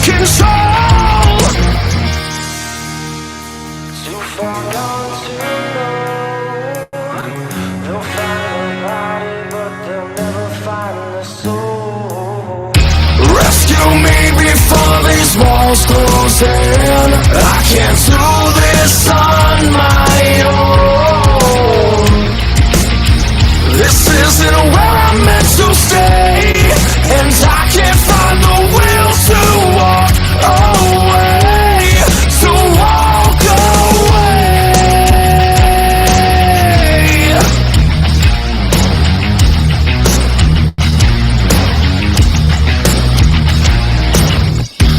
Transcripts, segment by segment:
control. Too far gone to know. They'll find the body, but they'll never find the soul. Rescue me before these walls close in. I can't do this on my own. This isn't where I'm meant to stay, and I can't find the will to walk away, to walk away.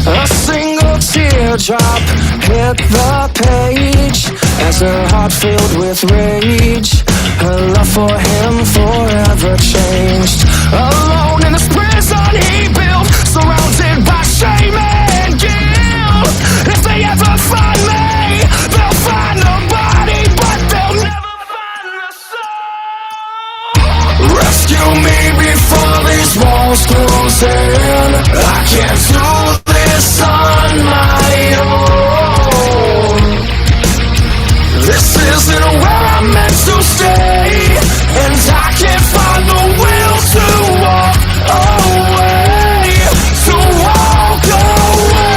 A single teardrop hit the page as her heart filled with rage. Her love for him forever changed. Alone in this prison he built, surrounded by shame and guilt. If they ever find me, they'll find the body, but they'll never find the soul. Rescue me before these walls close in. I can't do this on my own. This isn't where I'm meant to stay, and I can't find the will to walk away, to walk away.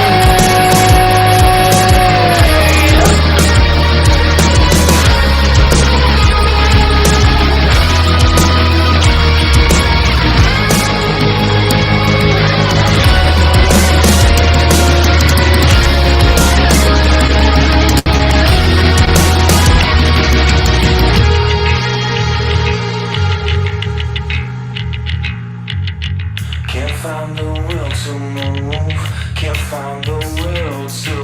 Can't find the will to move. Can't find the will to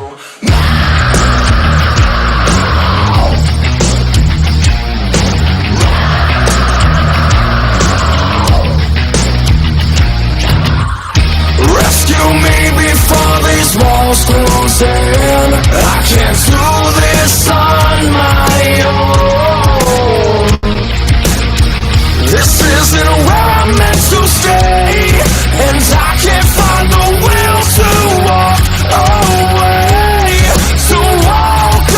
rescue me before these walls close in. I can't do this on my own. This isn't where I'm meant to stay, and I can't find the will to walk away, to walk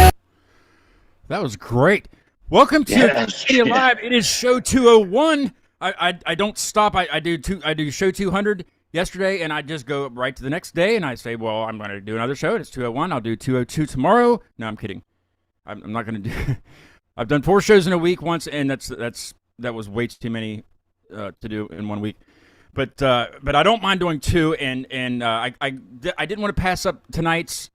away. That was great. Welcome to Tracy and I. It is show 201. I don't stop. I do show 200 yesterday, and I just go right to the next day, and I say, well, I'm going to do another show. It's 201. I'll do 202 tomorrow. No, I'm kidding. I'm not going to do. I've done 4 shows in a week once, and that was way too many to do in 1 week. But I don't mind doing 2, and I didn't want to pass up tonight's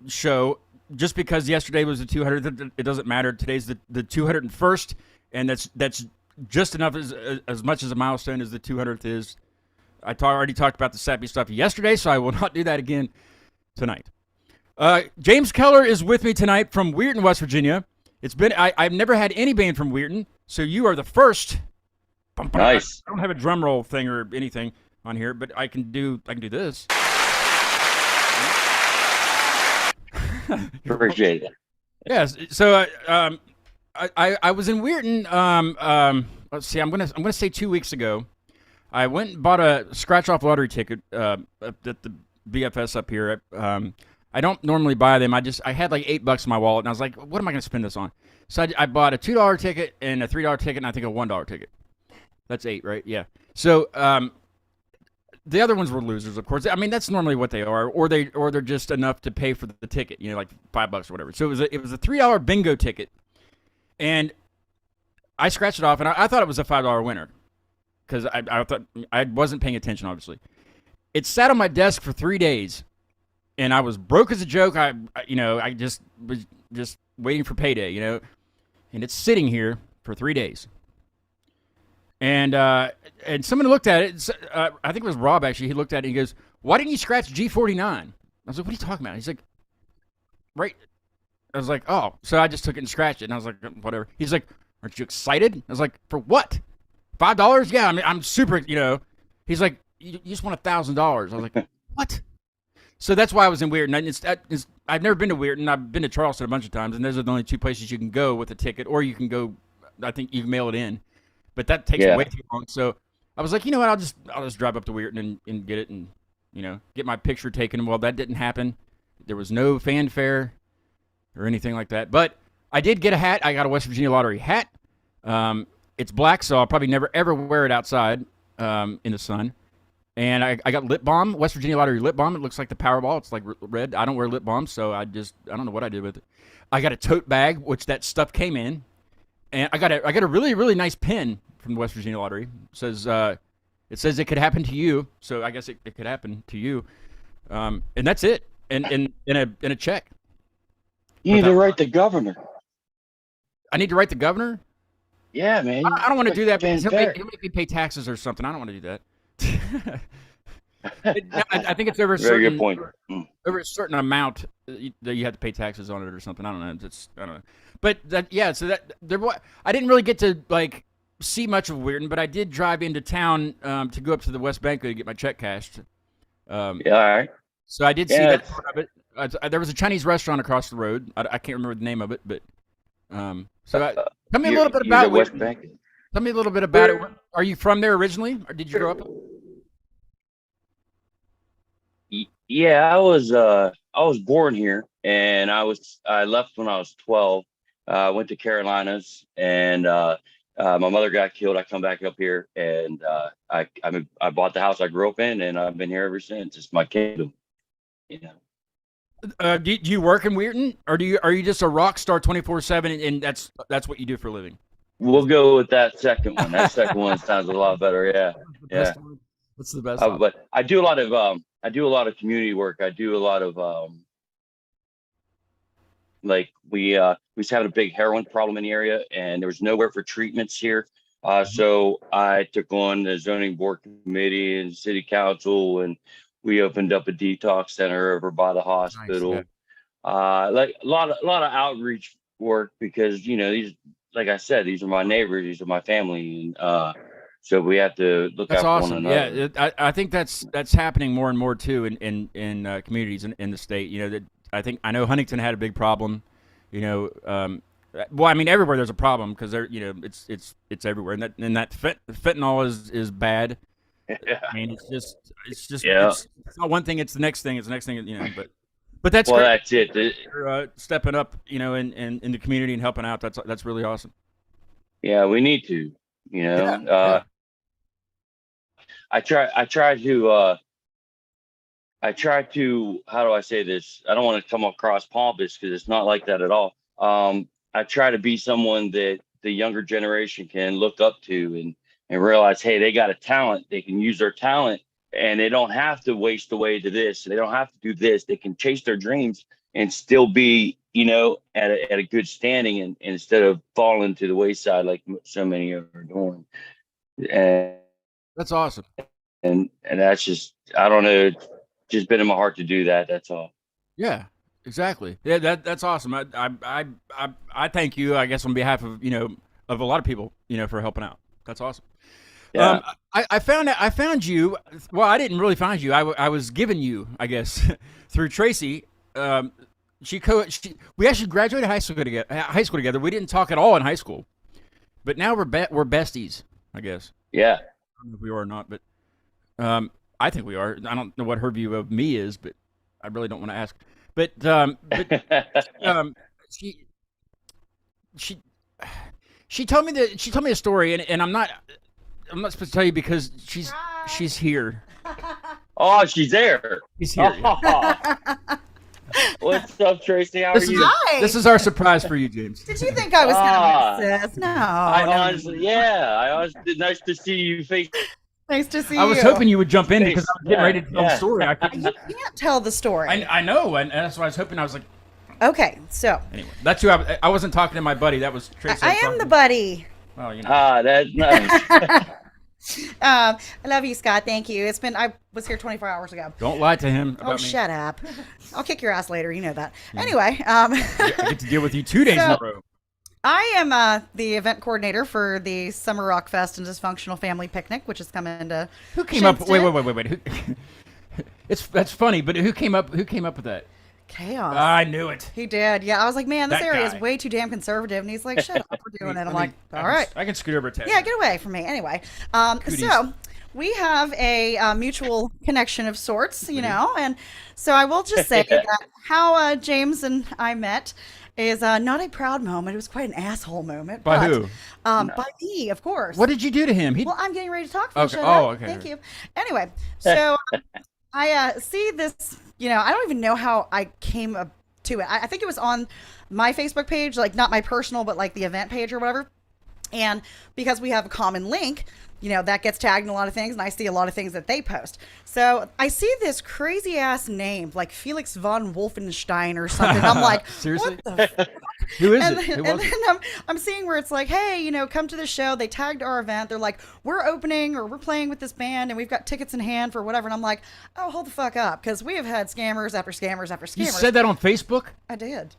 show just because yesterday was the 200th. It doesn't matter. Today's the 201st, and that's just enough as much as a milestone as the 200th is. I already talked about the sappy stuff yesterday, so I will not do that again tonight. James Keller is with me tonight from Weirton, West Virginia. I've never had any band from Weirton, so you are the first. Nice. I don't have a drum roll thing or anything on here, but I can do this. Appreciate it. Yes. So I was in Weirton. Let's see. I'm gonna say 2 weeks ago. I went and bought a scratch off lottery ticket at the BFS up here. I don't normally buy them. I had like $8 in my wallet, and I was like, what am I going to spend this on? So I bought a $2 ticket and a $3 ticket, and I think a $1 ticket. That's 8, right? Yeah. So the other ones were losers, of course. I mean, that's normally what they are, or they're just enough to pay for the ticket, like $5 or whatever. So it was a $3 bingo ticket, and I scratched it off, and I thought it was a $5 winner because I thought I wasn't paying attention, obviously. It sat on my desk for 3 days. And I was broke as a joke. I just was just waiting for payday, and it's sitting here for 3 days. And someone looked at it. I think it was Rob actually. He looked at it and he goes, "Why didn't you scratch G49?" I was like, "What are you talking about?" He's like, "Right." I was like, "Oh." So I just took it and scratched it, and I was like, "Whatever." He's like, "Aren't you excited?" I was like, "For what? $5? Yeah, I mean, I'm super." He's like, "You just won $1,000." I was like, "What?" So that's why I was in Weirton. I've never been to Weirton. I've been to Charleston a bunch of times, and those are the only 2 places you can go with a ticket, or you can go. I think you can mail it in, but that takes way too long. So I was like, you know what? I'll just drive up to Weirton and get it and get my picture taken. Well, that didn't happen. There was no fanfare or anything like that. But I did get a hat. I got a West Virginia Lottery hat. It's black, so I'll probably never ever wear it outside in the sun. And I got lip balm, West Virginia Lottery lip balm. It looks like the Powerball. It's like red. I don't wear lip balm, so I don't know what I did with it. I got a tote bag, which that stuff came in, and I got a really really nice pin from the West Virginia Lottery. It says it could happen to you, so I guess it could happen to you. And that's it. And in a check. You need to write the governor. I need to write the governor? Yeah, man. I don't want to do that because he'll Fanfare. make me pay taxes or something. I don't want to do that. I think it's over a Very certain good point. over a certain amount that you have to pay taxes on it or something. I don't know. I don't know. But so I didn't really get to like see much of Weirton, but I did drive into town to go up to the West Bank to get my check cashed. Yeah, all right. So I did see that part of it. There was a Chinese restaurant across the road. I can't remember the name of it, but tell me a little bit about West Weirton. Bank. Tell me a little bit about it. Are you from there originally, or did you grow up? Yeah, I was born here, and I left when I was 12. Went to Carolinas, and my mother got killed. I come back up here, and I bought the house I grew up in, and I've been here ever since. It's my kingdom. You know. Do you work in Weirton, or are you just a rock star 24/7, and that's what you do for a living? We'll go with that second one. That second one sounds a lot better. Yeah, yeah. What's the best? But I do a lot of community work. I do a lot of like we was having a big heroin problem in the area, and there was nowhere for treatments here. So I took on the zoning board committee and city council, and we opened up a detox center over by the hospital. Nice, yeah. Like a lot of outreach work, because these, like I said, these are my neighbors, these are my family, and so we have to look That's out for awesome. one another. Yeah, I think that's happening more and more too in communities in the state. I know Huntington had a big problem. Well, I mean everywhere there's a problem because it's everywhere, and that fentanyl is bad. Yeah. I mean it's just Yeah. it's not one thing, it's the next thing, but that's Well, great. that's it. You're, stepping up, in the community and helping out. That's really awesome. Yeah, we need to. Yeah. I try to, how do I say this? I don't want to come across pompous, because it's not like that at all. I try to be someone that the younger generation can look up to and realize, hey, they got a talent. They can use their talent, and they don't have to waste away to this. They don't have to do this. They can chase their dreams and still be, at a good standing, and instead of falling to the wayside like so many are doing. And That's awesome. and that's just, I don't know, it's just been in my heart to do that. That's all. Yeah, exactly. Yeah, that's awesome. I thank you, I guess, on behalf of of a lot of people, for helping out. That's awesome. Yeah. I found you. Well, I didn't really find you. I was given you, I guess, through Tracy. We actually graduated high school together. We didn't talk at all in high school, but now we're besties, I guess. Yeah. I don't know if we are or not, but I think we are. I don't know what her view of me is, but I really don't want to ask. But she told me a story, and I'm not supposed to tell you because she's here. Oh, she's there. She's here. What's up, Tracy? How are you? Hi. This is our surprise for you, James. Did you think I was going to miss this? No. I honestly, nice to see you face. Nice to see you. I was hoping you would jump in because I was getting Yeah, ready to tell the story. I couldn't. You can't tell the story. I know, and that's why I was hoping. I was like, Okay, so anyway, that's who I wasn't talking to my buddy. That was Tracy. I am the buddy. Well, That's nice. I love you, Scott. Thank you. I was here 24 hours ago. Don't lie to him about Oh, me. shut up. I'll kick your ass later. You know that. Anyway, I get to deal with you 2 days in a row. I am the event coordinator for the Summer Rock Fest and Dysfunctional Family Picnic, which is coming to Who came up? Shinston. Wait. That's funny, but who came up with that? chaos. I knew it. He did. Yeah, I was like, man, this That area guy. is way too damn conservative. And he's like, shut up, we're doing it. I'm like, all I right. I can scoot over to Yeah, get away from me. Anyway, so we have a mutual connection of sorts, you know, and so I will just say that how James and I met is not a proud moment. It was quite an asshole moment. By but, who? By me, of course. What did you do to him? Well, I'm getting ready to talk. Okay. Okay. Thank you. Anyway, so I see this. You know, I don't even know how I came up to it. I think it was on my Facebook page, like not my personal, but like the event page or whatever. And because we have a common link, you know, that gets tagged in a lot of things, and I see a lot of things that they post. So I see this crazy ass name, like Felix von Wolfenstein or something. I'm like, seriously? what the fuck? Who is And it? then, Who and was it? then I'm seeing where it's like, hey, you know, come to the show. They tagged our event. They're like, we're opening or we're playing with this band and we've got tickets in hand for whatever. And I'm like, oh, hold the fuck up, because we have had scammers after scammers after scammers. You said that on Facebook? I did.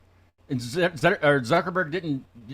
And Zuckerberg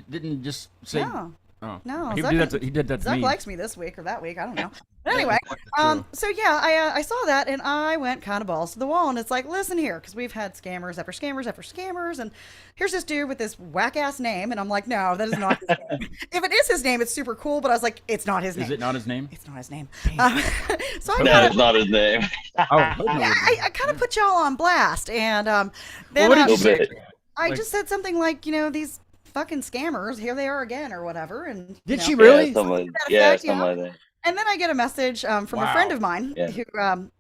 didn't just say. No. Oh. No, He Zuck, did that to Zuck me. likes me this week or that week. I don't know. But anyway, True. so yeah, I saw that and I went kind of balls to the wall, and it's like, listen here, because we've had scammers after scammers after scammers, and here's this dude with this whack ass name, and I'm like, no, that is not his name. If it is his name, it's super cool, but I was like, it's not his name. Is it not his name? It's not his name. So I That kind is of, not his name. I kind of put y'all on blast, and then What did you Little say? bit. I Like- just said something like, you know, these fucking scammers, here they are again, or whatever. And you Did know. she really? Yeah, something like, that yeah, effect, something yeah. like that. And then I get a message from a Wow. friend of mine Yeah. who,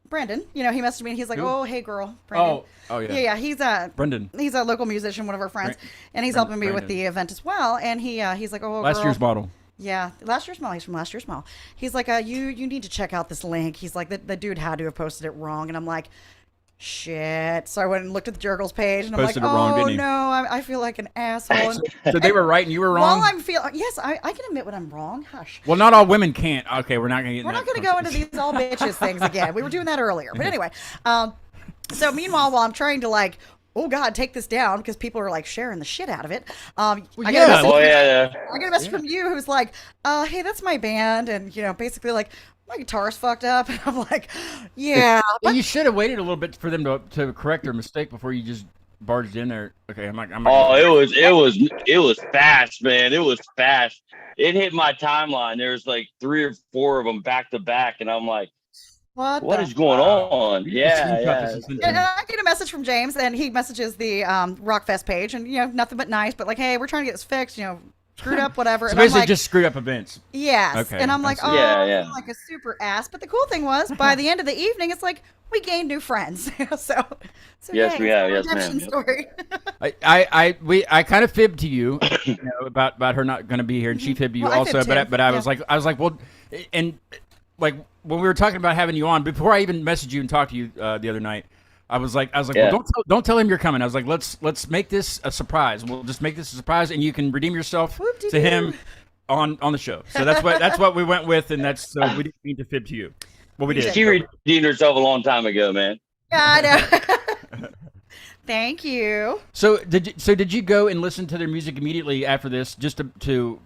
Brendan, you know, he messaged me and he's like, Who? oh, hey girl, Brendan. Oh yeah. Yeah, yeah, Brendan. he's a local musician, one of our friends, and he's Brandon- helping me with Brandon. the event as well. And he's like, oh, Last girl. year's model. Yeah, last year's smile. He's from last year's smile. He's like, you need to check out this link. He's like, the dude had to have posted it wrong. And I'm like, shit. So I went and looked at the Jurgles page, and I'm Posted like, it wrong, oh didn't he? no, I feel like an asshole. And So they were right and you were wrong. while I'm feeling, yes, I can admit when I'm wrong. Hush. Well, not all women can't. Okay, we're not gonna get. We're not going to go into these all bitches things again. We were doing that earlier. But anyway, so meanwhile, while I'm trying to like, oh God, take this down, because people are like sharing the shit out of it. I got yeah. a message, Oh yeah, I got a message from you who's like, hey, that's my band. And, you know, basically like, my guitar's fucked up. And I'm like, yeah. Well, you should have waited a little bit for them to correct their mistake before you just barged in there. Okay, I'm like. Oh, it was fast, man. It was fast. It hit my timeline. There's like 3 or 4 of them back to back, and I'm like, what the is going on? You Yeah, screenshot yeah. this and send it And to me. I get a message from James, and he messages the Rockfest page, and, you know, nothing but nice, but like, hey, we're trying to get this fixed, you know, screwed up, whatever. So And I'm basically, like, just screwed up events. yes. Okay, And I'm I like, see. oh, Yeah, I yeah. feel like a super ass. But the cool thing was, by the end of the evening, it's like we gained new friends. so Yes, yay, we have. it's a Yes, redemption ma'am. story. I kind of fibbed to you, you know, about her not going to be here, and she fibbed to you Well, I also. fibbed too, But I yeah. was like, well, and like when we were talking about having you on, before I even messaged you and talked to you the other night, I was like, Yeah. well, don't tell him you're coming. I was like, let's make this a surprise. We'll just make this a surprise, and you can redeem yourself Whoop-de-doo. to him on the show. So that's what we went with, and that's so we didn't mean to fib to you. Well, we did. She redeemed herself a long time ago, man. Yeah, I know. Thank you. So did you go and listen to their music immediately after this, just to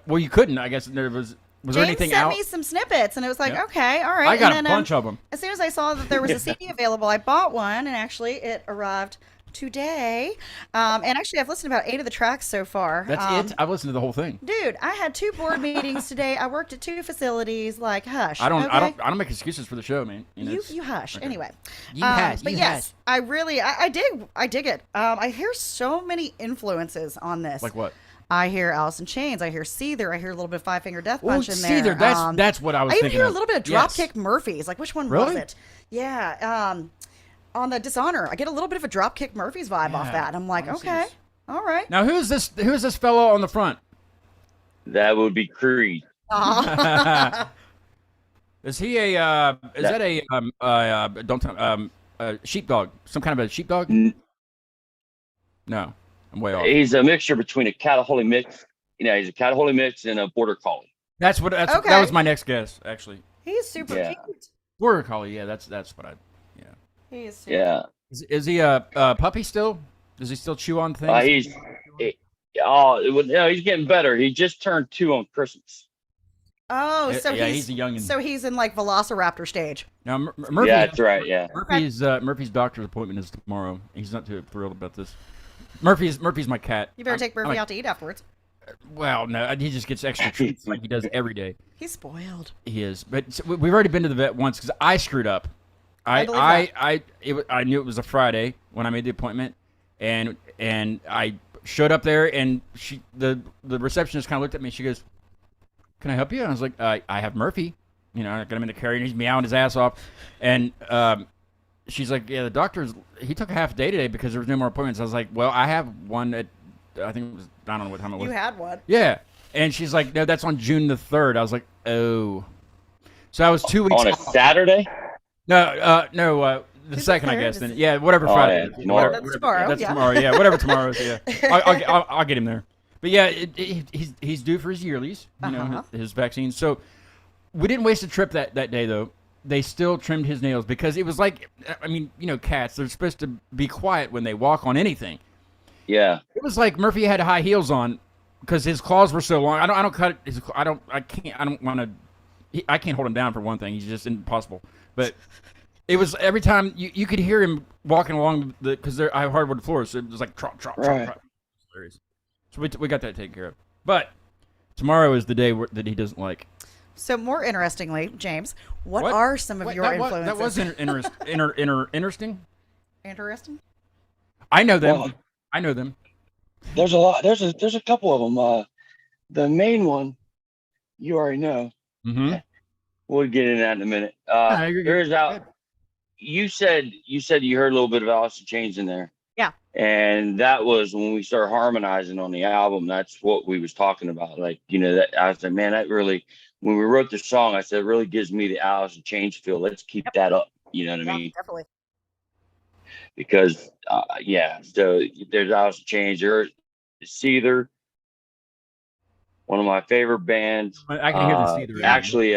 well, you couldn't, I guess. There was there James anything sent out? me some snippets, and it was like, Yeah. okay, all right. I got and a then, bunch of them. As soon as I saw that there was a CD available, I bought one, and actually it arrived today. And actually, I've listened to about 8 of the tracks so far. That's it. I've listened to the whole thing. Dude, I had 2 board meetings today. I worked at 2 facilities. Like, hush. I don't okay? make excuses for the show, man. You know, You, it's- you hush. okay. Anyway. You hush, But you yes, I really, I dig it. I hear so many influences on this. like what? I hear Alice in Chains. I hear Seether. I hear a little bit of Five Finger Death Oh, Punch in there. Seether. That's what I was I even thinking hear of. a little bit of Yes. Dropkick Murphys. Like, which one was Really? it? Yeah. On the Dishonor, I get a little bit of a Dropkick Murphys vibe off Yeah. that. I'm like, Honestly, okay, it's- all right. Now who's this fellow on the front? That would be Creed. Is he a is that a don't tell sheepdog? Some kind of a sheepdog? N- No, I'm way off. He's a mixture between a Catahoula mix. You know, he's a Catahoula mix and a Border Collie. That Okay. was my next guess actually. He's super Yeah. cute. Border collie, yeah, that's what I. He is super Yeah. Is he a puppy still? Does he still chew on things? He's getting better. He just turned 2 on Christmas. Oh, so Yeah, he's a youngin'. So he's in like Velociraptor stage. Now Murphy. Yeah, that's right. Yeah. Murphy's doctor's appointment is tomorrow. He's not too thrilled about this. Murphy's my cat. You better take Murphy out to eat afterwards. Well, no, he just gets extra treats like he does every day. He's spoiled. He is, but we've already been to the vet once because I screwed up. I knew it was a Friday when I made the appointment, and I showed up there, and the receptionist kind of looked at me. She goes, "Can I help you?" And I was like, "I have Murphy. You know, I got him in the carrier, and he's meowing his ass off." And she's like, "Yeah, the doctor's he took a half day today because there was no more appointments." I was like, "Well, I have one at I think it was I don't know what time it was." You had one. Yeah, and she's like, "No, that's on June the 3rd." I was like, "Oh." So I was 2 weeks On a off. Saturday? No, the second, I guess. Then yeah, whatever Friday. Yeah, tomorrow. That's tomorrow. That's yeah. tomorrow. Yeah, whatever tomorrow is. Yeah, I'll get him there. But yeah, he's due for his yearlies. You know, his vaccine. So we didn't waste a trip that day though. They still trimmed his nails because it was like, I mean, you know, cats, they're supposed to be quiet when they walk on anything. Yeah. It was like Murphy had high heels on because his claws were so long. I can't hold him down for one thing. He's just impossible. But it was every time you could hear him walking along because I have hardwood floors, so it was like trot, trot, Right. trot. Hilarious. So we got that taken care of. But tomorrow is the day that he doesn't like. So more interestingly, James, what are some of your influences? That was interesting. Interesting. I know them. Well, I know them. there's a lot. There's a couple of them. The main one, you already know. Mm-hmm. We'll get into that in a minute. you're good. There's out. You said you heard a little bit of Alice in Chains in there. Yeah. And that was when we started harmonizing on the album. That's what we was talking about. Like, you know, that I said, man, that really, when we wrote the song, I said, it really gives me the Alice in Chains feel. Let's keep that up. You know what I mean? Definitely. Because, yeah, so there's Alice in Chains. There's Seether, one of my favorite bands. I can hear the Seether. Actually,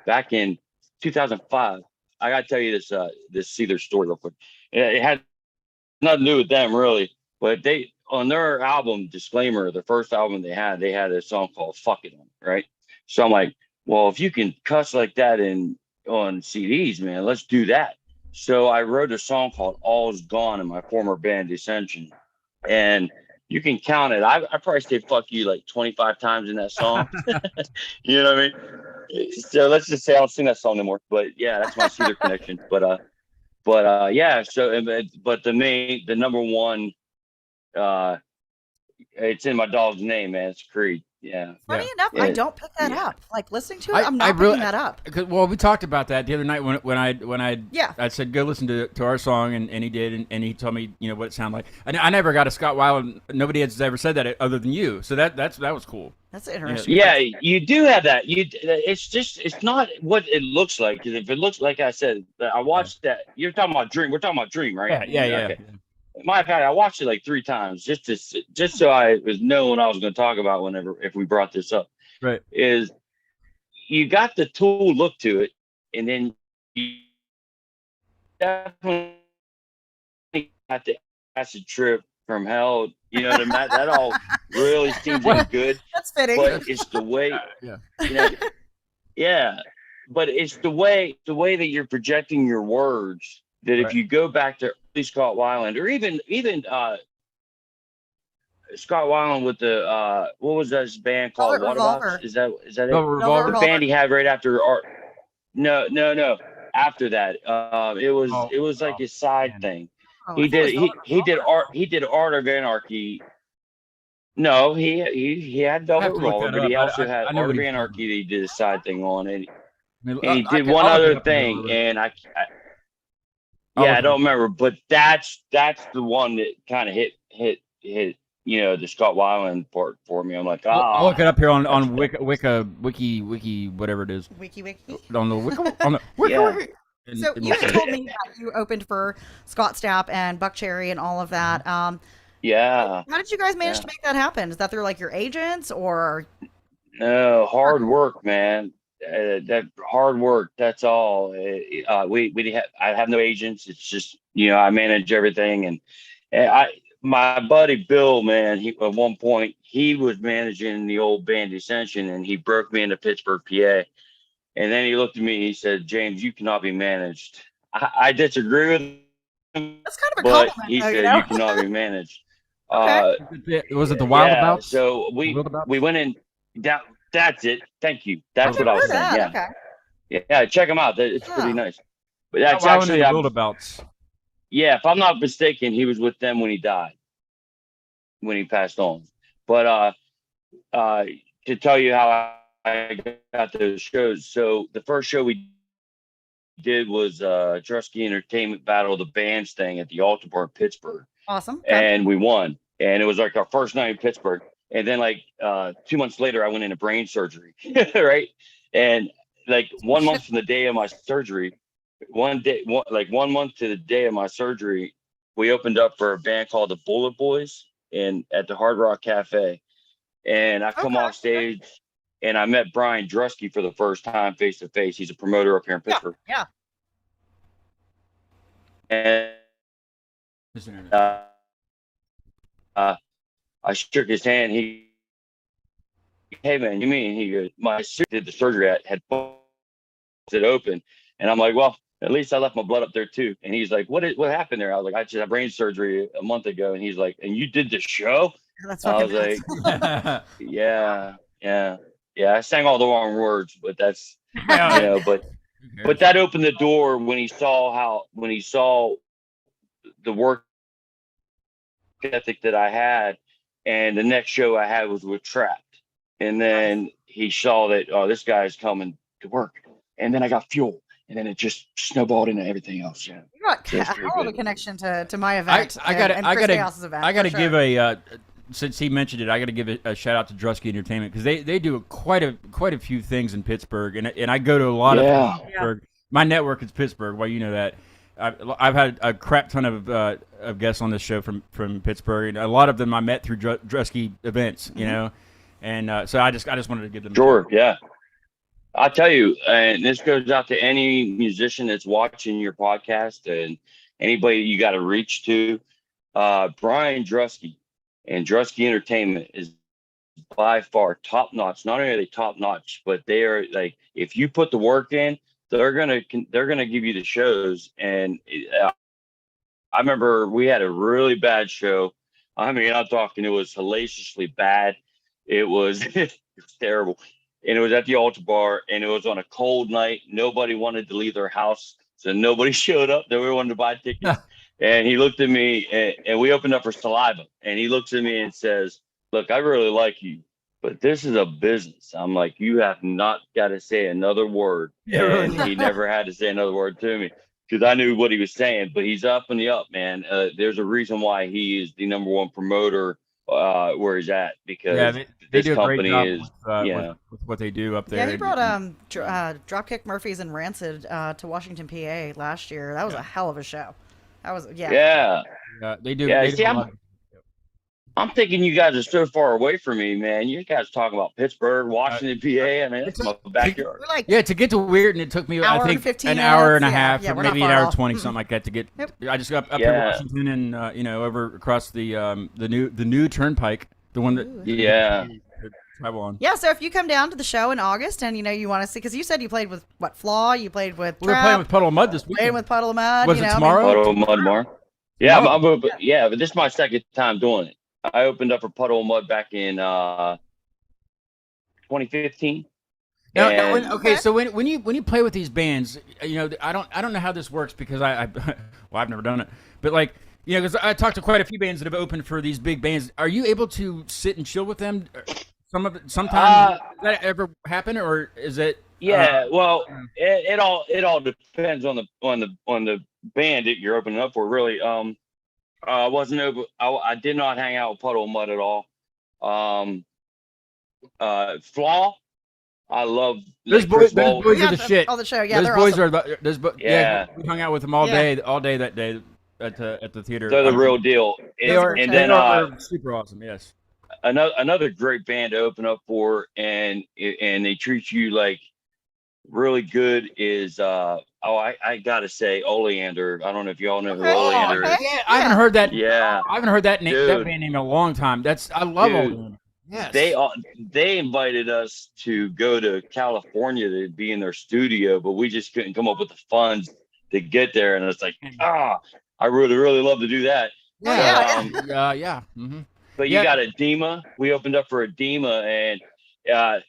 back in 2005, I got to tell you this Seether story real quick. It had nothing to do with them really, but they on their album Disclaimer, the first album they had a song called "Fuck It" on, right? So I'm like, well, if you can cuss like that on CDs, man, let's do that. So I wrote a song called "All's Gone" in my former band Dissension, and you can count it. I probably say "fuck you" like 25 times in that song. You know what I mean? So let's just say I don't sing that song anymore. But yeah, that's my Cedar connection. But yeah. So but the number one, it's in my dog's name, man. It's Creed. Yeah. Funny enough, Yeah. I don't pick that up. Like listening to it, I'm not picking that up. Well, we talked about that the other night when I Yeah. I said go listen to our song and he did and he told me what it sounded like. I never got a Scott Weiland. Nobody has ever said that other than you. So that was cool. That's interesting. Yeah, you do have that. It's not what it looks like. 'Cause if it looks like I said, I watched that. You're talking about Dream. We're talking about Dream, right? Yeah. Okay. In my opinion, I watched it like 3 times just so I was knowing what I was going to talk about if we brought this up. Right. Is you got the Tool look to it, and then you definitely got the Acid Trip from Hell. You know what I mean? That all really seems like good. That's fitting. But it's the way, yeah. But it's the way that you're projecting your words. That if you go back to early Scott Weiland, or even Scott Weiland with the what was that band called? Velvet What Revolver. About? Is that it? Velvet Revolver. The band he had right after Art. No. After that, it was like his side thing. Oh, He I thought it did was Velvet Revolver. he did Art of Anarchy. No, he had Velvet Revolver, but he also had I know Art what of he's Anarchy that he did a side thing on, and he I did one I'll look other it up in a thing, little bit. and I I'll yeah, I look don't remember, but that's the one that kind of hit the Scott Weiland part for me. I'm like, I'll look it up here on Wiki, whatever it is. Wiki. On the Wiki. Yeah. And So we'll you see. told me that you opened for Scott Stapp and Buck Cherry and all of that. yeah, How did you guys manage Yeah. to make that happen? Is that through like your agents or? no, hard work, man. That hard work. That's all. I have no agents. It's just I manage everything, and my buddy Bill, man, he at one point he was managing the old band Ascension, and he broke me into Pittsburgh, PA. And then he looked at me. He said, "James, you cannot be managed." I disagree with him, That's kind of a but compliment, he though, said you cannot be managed. Okay. Was it the Yeah. Wildabouts? So we Wildabouts? went in. That's it. Thank you. I've That's what never I was heard of saying. that. Yeah. Okay. Yeah. Check them out. It's pretty Oh. nice. But that's Wild and actually, the Wildabouts. yeah. If I'm not mistaken, he was with them when he died, when he passed on. But to tell you how I got those shows. So the first show we did was Drusky Entertainment Battle of the Bands thing at the Altar Bar in Pittsburgh, Awesome. Okay. and we won. And it was like our first night in Pittsburgh. And then like 2 months later, I went into brain surgery, right? And like 1 month from the day of my surgery, like 1 month to the day of my surgery, we opened up for a band called the Bullet Boys at the Hard Rock Cafe. And I come off stage and I met Brian Drusky for the first time face to face. He's a promoter up here in Pittsburgh. Yeah. And I shook his hand. Hey man, you mean? He goes, my sister did the surgery had busted open, and I'm like, well, at least I left my blood up there too. And he's like, what happened there? I was like, I just had brain surgery a month ago. And he's like, and you did the show? That's I was fucking like, yeah. I sang all the wrong words, but that's but that opened the door when he saw the work ethic that I had. And the next show I had was with Trapped. And then he saw that, oh, this guy's coming to work. And then I got Fuel. And then it just snowballed into everything else. Yeah. You got a hell of a connection to my event. I got to give a since he mentioned it, I got to give a shout out to Drusky Entertainment, because they do quite a few things in Pittsburgh, and I go to a lot of Pittsburgh. My network is Pittsburgh. Well, you know that. I've had a crap ton of guests on this show from Pittsburgh, and a lot of them I met through Drusky events, you know, and so I just wanted to give them. Sure, yeah. I'll tell you, and this goes out to any musician that's watching your podcast and anybody you got to reach to. Brian Drusky and Drusky Entertainment is by far top notch. Not only are they top notch, but they are like, if you put the work in, they're gonna give you the shows. And I remember we had a really bad show. I mean, I'm talking, it was hellaciously bad. It was it was terrible. And it was at the Altar Bar, and it was on a cold night. Nobody wanted to leave their house, so nobody showed up. They wanted to buy tickets. And he looked at me, and we opened up for Saliva. And he looks at me and says, "Look, I really like you, but this is a business." I'm like, "You have not got to say another word." And he never had to say another word to me, because I knew what he was saying. But he's up and the up, man. There's a reason why he is the #1 promoter where he's at, because they this do a great company job with what they do up there. Yeah, he brought Dropkick Murphys and Rancid to Washington, PA last year. That was a hell of a show. That was they do. Yeah, they see, do I'm thinking you guys are so far away from me, man. You guys talking about Pittsburgh, Washington, PA. I mean, that's my backyard. To get to Weirton, it took me, I think, an hour and a half, or maybe an hour 20, something like that, to get. I just got up to Washington and over across the new turnpike, the one that travel on. Yeah, so if you come down to the show in August and you want to see, because you said you played with Flaw, you played with We're playing with Puddle of Mudd this week. Playing with Puddle of Mudd. Was it tomorrow? Puddle of Mudd tomorrow. Yeah, but this is my second time doing it. I opened up for Puddle of Mudd back in 2015. So when you play with these bands, I don't know how this works, because I've never done it, but like, because I talked to quite a few bands that have opened for these big bands. Are you able to sit and chill with them? Sometimes does that ever happen, or is it? Yeah, well, it all depends on the band that you're opening up for, really. I did not hang out with Puddle of Mudd at all. Flaw, I love those boys. Those boys are the shit. All the show, yeah. Those boys awesome. We hung out with them all day that day at the theater. They're the real deal. They are super awesome. Yes. Another great band to open up for, and they treat you like really good, is I gotta say Oleander. I don't know if y'all know who Okay. Oleander Okay. is. Yeah, I haven't heard that. Yeah, I haven't heard that name, that dude, band name in a long time. I love dude. Oleander. Yes. They invited us to go to California to be in their studio, but we just couldn't come up with the funds to get there. And it's like, I really love to do that. Yeah. But, Yeah. Mm-hmm. but you Yeah. got Edema. We opened up for Edema, and matter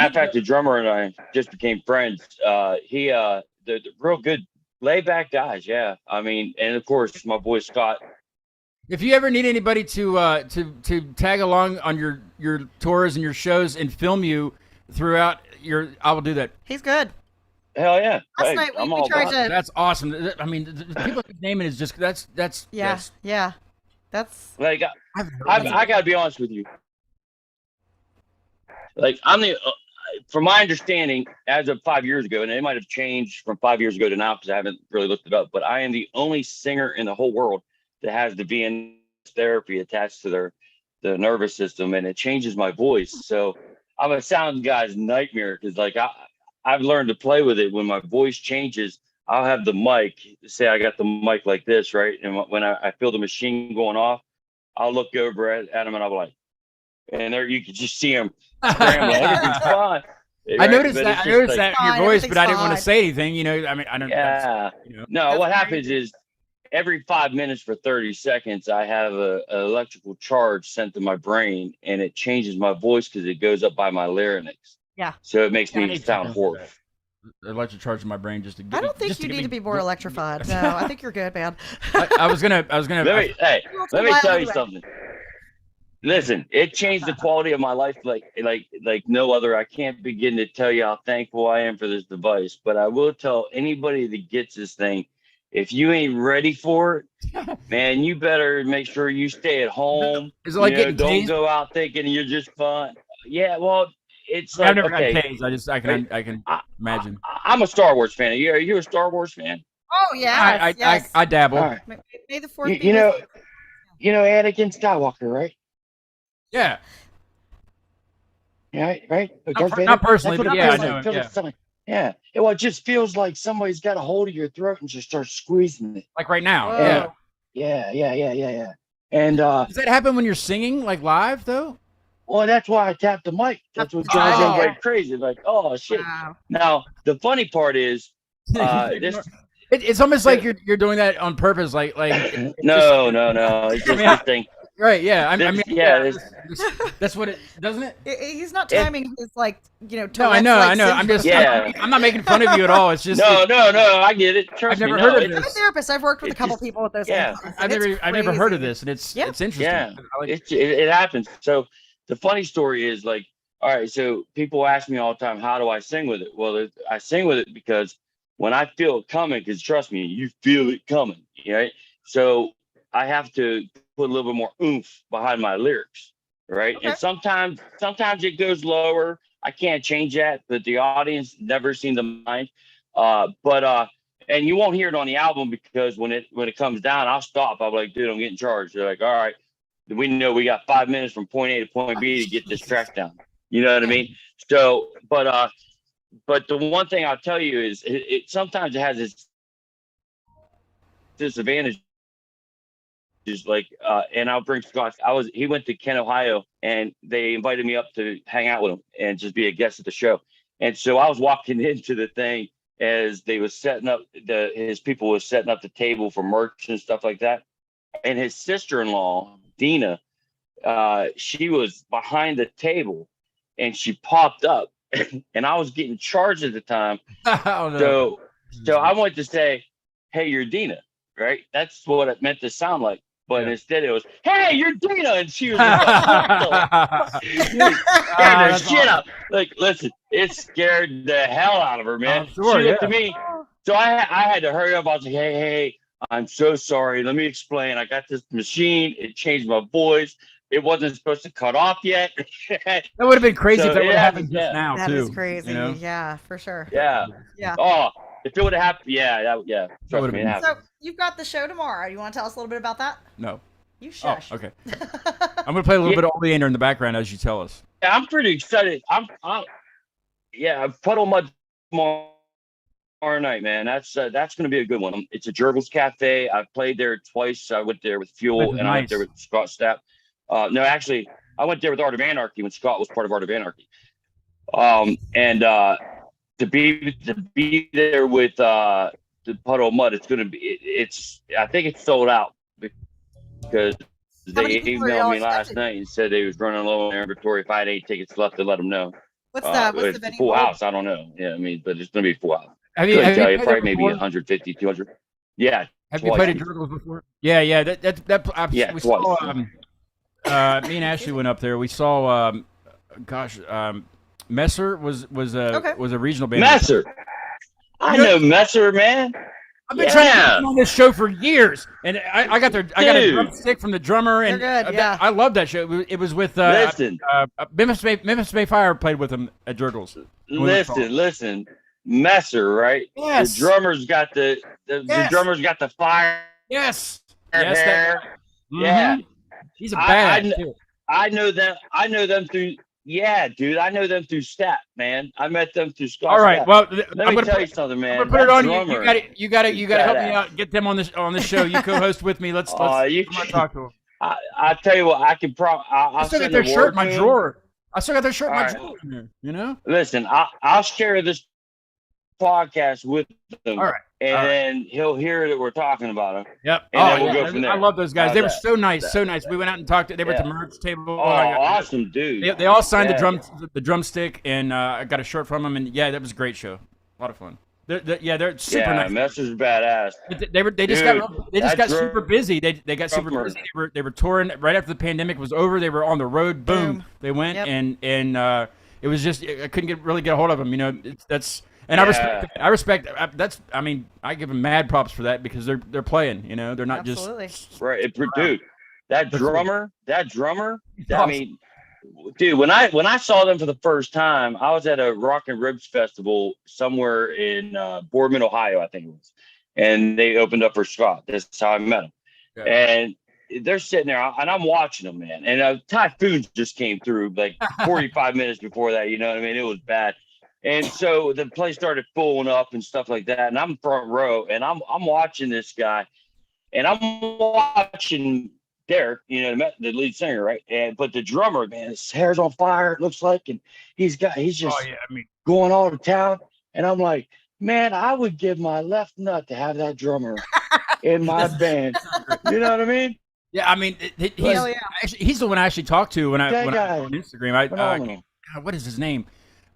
of fact, the drummer and I just became friends. They're real good, laid back guys. Yeah, I mean, and of course, my boy Scott. If you ever need anybody to tag along on your tours and your shows and film you throughout I will do that. He's good. Hell yeah! Last Hey, night I'm we all tried about it. to. That's awesome. I mean, the people naming is just that's Yeah. That's. Like, I've heard I gotta be honest with you. Like, from my understanding, as of 5 years ago, and it might have changed from 5 years ago to now because I haven't really looked it up, but I am the only singer in the whole world that has the VN therapy attached to the nervous system, and it changes my voice. So I'm a sound guy's nightmare because, like, I've learned to play with it. When my voice changes, I'll have the mic. Say I got the mic like this, right? And when I feel the machine going off, I'll look over at him and I'll be like, and there you can just see him scrambling. Everything's fine. I Right? noticed But that. it's I just noticed like, that in your Fine, voice, but I didn't everything's want to fine. say anything. You know, I mean, I don't. yeah. You know. No, That's what great. happens is every 5 minutes for 30 seconds, I have an electrical charge sent to my brain, and it changes my voice because it goes up by my larynx. Yeah. So it makes I me need sound something for hoarse. Electric charge in my brain just to get I don't think just you get need me to be more go- electrified. No, I think you're good, man. I was gonna. Let me wild tell you anyway. something. Listen, it changed the quality of my life like no other. I can't begin to tell you how thankful I am for this device, but I will tell anybody that gets this thing, if you ain't ready for it, man, you better make sure you stay at home. Is it like You know, getting don't tased? go out thinking you're just fun. Yeah, well, it's I've like, never gotten okay, tased. I can I, imagine. I'm a Star Wars fan. Are you a Star Wars fan? Oh yes, yes. I dabble. All right. May the fourth be You know, with Anakin Skywalker, right? Yeah. Yeah, right. Not personally, That's but what it yeah, I feels like. know. Feels Yeah. like something. Yeah. Well, it just feels like somebody's got a hold of your throat and just starts squeezing it. Like right now. Whoa. Yeah. Yeah. And Does that happen when you're singing like live though? well, that's why I tapped the mic. That's what drives Oh. everybody crazy. Like, oh shit. Wow. Now the funny part is, this. It's almost like you're doing that on purpose. Like No. It's just this thing. right. Yeah. I mean, that's what it doesn't it. He's not timing his like No, I Tourette's, know. like, I know. I'm syndrome. just. Yeah. I'm not making fun of you at all. It's just. No. I get it. Trust I've never me. heard of it's- I'm a this. therapist. I've worked with a It's couple just- people with those. yeah. implants, I've and it's never heard of crazy. this, and it's Yeah. interesting. Yeah. I like, It happens. So the funny story is, like, all right, so people ask me all the time, how do I sing with it? Well, I sing with it because when I feel it coming, because trust me, you feel it coming, right? So I have to put a little bit more oomph behind my lyrics, right? Okay. And sometimes it goes lower. I can't change that, but the audience never seem to mind. And you won't hear it on the album because when it comes down, I'll stop. I'll be like, dude, I'm getting charged. They're like, all right, we know we got 5 minutes from point A to point B to get this track down. You know what I mean? So, but the one thing I'll tell you is it sometimes it has its disadvantage. Is like, and I'll bring Scott. He went to Kent, Ohio, and they invited me up to hang out with him and just be a guest at the show. And so I was walking into the thing as they was setting up his people was setting up the table for merch and stuff like that. And his sister-in-law, Dina, she was behind the table and she popped up and I was getting charged at the time. oh, no. So I wanted to say, hey, you're Dina, right? That's what it meant to sound like. But instead it was, hey, you're Dina. And she was like, what the scared her shit up. Like, listen, it scared the hell out of her, man. Sure, she looked at me. So I had to hurry up. I was like, hey, I'm so sorry. Let me explain. I got this machine. It changed my voice. It wasn't supposed to cut off yet. That would have been crazy So, if that would yeah, have happened yeah. just now, That too. is crazy. You know? Yeah, for sure. Yeah. Yeah. Oh, if it would have happened, yeah. Trust would've me, it been- happened. So you've got the show tomorrow. You want to tell us a little bit about that? No. You Oh, shush. okay. I'm going to play a little bit of Oleander in the background as you tell us. Yeah, I'm pretty excited. Puddle of Mudd tomorrow. night, man. That's going to be a good one. It's a Jurgles Cafe. I've played there twice. I went there with This Fuel, is and I went there nice. with Scott Stapp. No, actually, I went there with Art of Anarchy when Scott was part of Art of Anarchy. And to be there with the Puddle of Mud, it's going to be. It's I think it's sold out because How they many people are emailed y'all me last expecting? night and said they was running low on their inventory. If I had any tickets left, to let them know. What's the It's a venue full called? house. I don't know. Yeah, I mean, but it's going to be a full house. Have you Couldn't have you tell you. played there Probably maybe before? 150, 200. Yeah, Have you twice. played at Jurgles before? Yeah, yeah. Yeah, We twice. saw. Me and Ashley went up there. We saw. Gosh, Messer Okay. was a regional band. Messer. I You know- know Messer, man. I've been trying to get Yeah, them on this show for years, and I got a Dude. drumstick from the drummer, and They're good, yeah. I love that show. It was with Listen. Memphis Bay Fire played with them at Jurgles. Listen. Messer, right? Yes. The drummer's got the Yes. drummer's got the fire Yes, yes, hair. Mhm. Yeah, He's a I- badass I- too. I know them. I know them through. Yeah, dude, I know them through Stat, man. I met them through Scott. All right, Stat. well, Let I'm me gonna tell put, you something, man. I'm gonna put it on you. drummer You got to is help me badass. out. Get them on this show. You co-host with me. Let's You I'm gonna talk to them. I tell you what, I can I'll I still got send their the shirt word in my to him. drawer. I still got their shirt in my All right. drawer in there. You know. Listen, I'll share this podcast with him, All right. and all right. then he'll hear that we're talking about him. Yep. And then we'll yeah. go from there. I love those guys. How's They were that? so nice, so nice. We went out and talked. They were at the Yeah. merch table. Oh, awesome, dude. They all signed Yeah. the drumstick, and I got a shirt from them. And yeah, that was a great show. A lot of fun. They're super Yeah, nice. Messer's badass. They just Dude, got that super busy. They got super drummer. busy. They were touring right after the pandemic was over. They were on the road. Boom. Boom. They went Yep. and it was just I couldn't really get a hold of them. You know, that's and Yeah. I respect that's I mean I give them mad props for that because they're playing. You know, they're not Absolutely. just Right, dude. That That's cool. drummer. I awesome. mean, dude, when I saw them for the first time, I was at a Rock and Ribs festival somewhere in Boardman, Ohio, I think it was, and they opened up for Scott. That's how I met them. Yeah. And they're sitting there, and I'm watching them, man. And Typhoon just came through like 45 minutes before that. You know what I mean? It was bad. And so the place started filling up and stuff like that. And I'm front row, and I'm watching this guy, and I'm watching Derek, you know, the lead singer, right? But the drummer, man, his hair's on fire. It looks like, and he's just yeah, I mean going all to town. And I'm like, man, I would give my left nut to have that drummer in my band. You know what I mean? yeah, I mean Hell yeah. he's the one I actually talked to when I That was guy. on Instagram. Phenomenal. God, what is his name?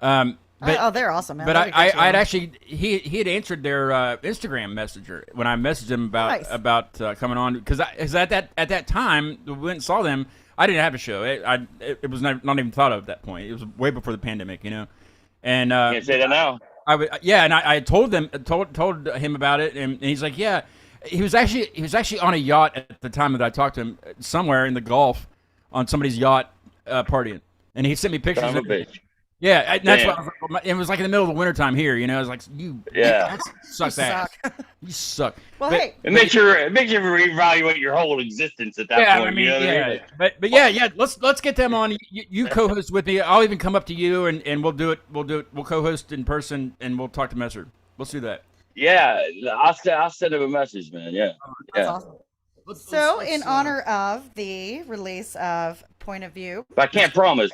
But They're awesome, man. But Let me get you I'd on. actually he had answered their Instagram messenger when I messaged him Nice. about coming on because at that time we went and saw them. I didn't have a show. It was not even thought of at that point. It was way before the pandemic, you know. And Can't say that now. and I told him about it, and he's like, yeah. He was actually on a yacht at the time that I talked to him somewhere in the Gulf on somebody's yacht partying, and he sent me pictures. Son of a bitch. Yeah, and that's Damn. what I was like, it was like in the middle of the wintertime here, you know. I was like, you Yeah. that sucks You ass. suck. You suck. Well, But- hey, It makes you reevaluate your whole existence at that Yeah, point. I mean, you know what I mean? but yeah. Let's get them on. You co-host with me. I'll even come up to you, and we'll do it. We'll co-host in person, and we'll talk to Messer. Let's do that. Yeah, I'll send him a message, man. Yeah, that's yeah. awesome. So, in honor of the release of Point of View, But I can't promise.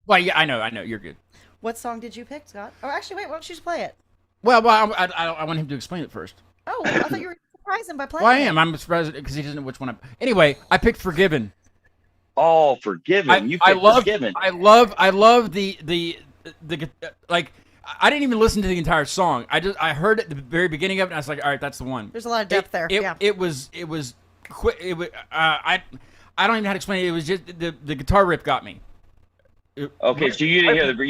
Well, yeah, I know. You're good. what song did you pick, Scott? Oh, actually, wait, why don't you just play it? Well, I want him to explain it first. Oh, I thought you were surprising him by playing Well, I it. am. I'm surprised because he doesn't know which one. Anyway, I picked Forgiven. Oh, Forgiven. You picked Forgiven. I love the like. I didn't even listen to the entire song. I heard it at the very beginning of it, and I was like, all right, that's the one. There's a lot of depth there. Yeah. It was quick. I don't even know how to explain it. It was just the guitar riff got me. Okay, so you didn't hear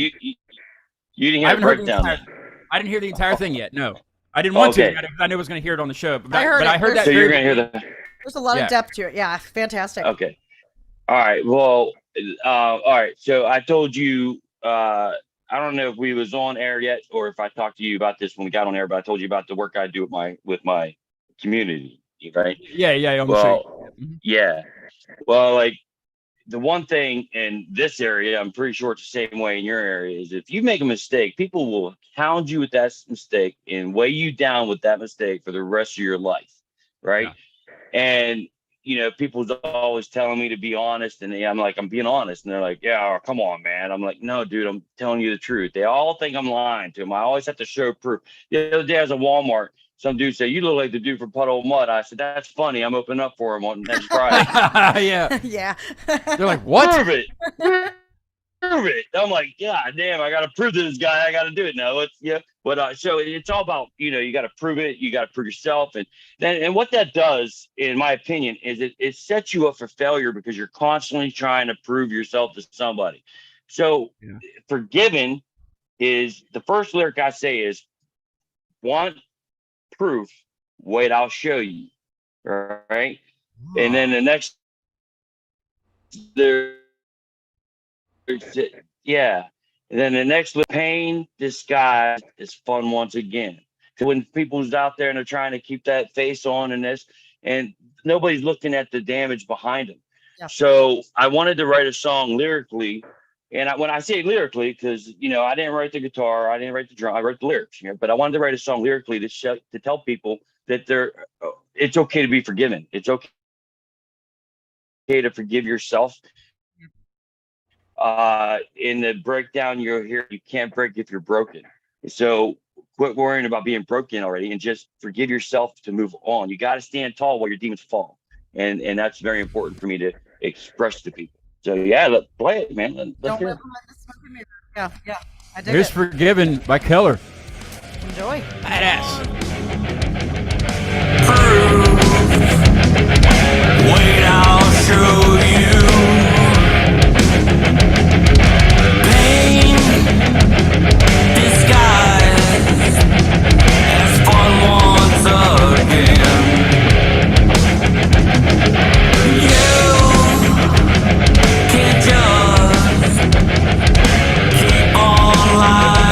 you didn't I hear the haven't heard the breakdown. entire. I didn't hear the entire thing yet. No, I didn't want Okay. to. I knew I was going to hear it on the show. But I heard I it. heard that. So you're very gonna hear the. There's a lot Yeah. of depth to it. Yeah, fantastic. Okay. All right. Well, all right. So I told you. I don't know if we was on air yet, or if I talked to you about this when we got on air. But I told you about the work I do with my community, right? Yeah. On the show. Well, yeah. Well, like the one thing in this area, I'm pretty sure it's the same way in your area, is if you make a mistake, people will hound you with that mistake and weigh you down with that mistake for the rest of your life. Right. Yeah. And, people's always telling me to be honest. And I'm like, I'm being honest. And they're like, yeah, come on, man. I'm like, no, dude, I'm telling you the truth. They all think I'm lying to them. I always have to show proof. The other day I was at Walmart. Some dude said, you look like the dude from Puddle of Mudd. I said, that's funny. I'm opening up for him on next Friday. Yeah. Yeah. They're like, what? Prove it. Prove it. I'm like, God damn, I got to prove to this guy. I got to do it now. But so it's all about, you got to prove it. You got to prove yourself. And what that does, in my opinion, is it sets you up for failure because you're constantly trying to prove yourself to somebody. So forgiven is the first lyric I say is, want proof, wait, I'll show you. All right. And then the next there, yeah. And then the next pain disguise is fun once again. When people's out there and they're trying to keep that face on and nobody's looking at the damage behind them. Yeah. So I wanted to write a song lyrically. And when I say lyrically, because, I didn't write the guitar, I didn't write the drum, I wrote the lyrics, but I wanted to write a song lyrically to tell people that it's okay to be forgiven. It's okay to forgive yourself. In the breakdown you'll hear, you can't break if you're broken. So quit worrying about being broken already and just forgive yourself to move on. You got to stand tall while your demons fall. And that's very important for me to express to people. So yeah, let's play it, man. Let's hear it. Yeah. I dig Here's it. Forgiven by Keller. Enjoy. Badass. Wait, I'll show you. Pain disguised as fun once again. You can't just keep on lying.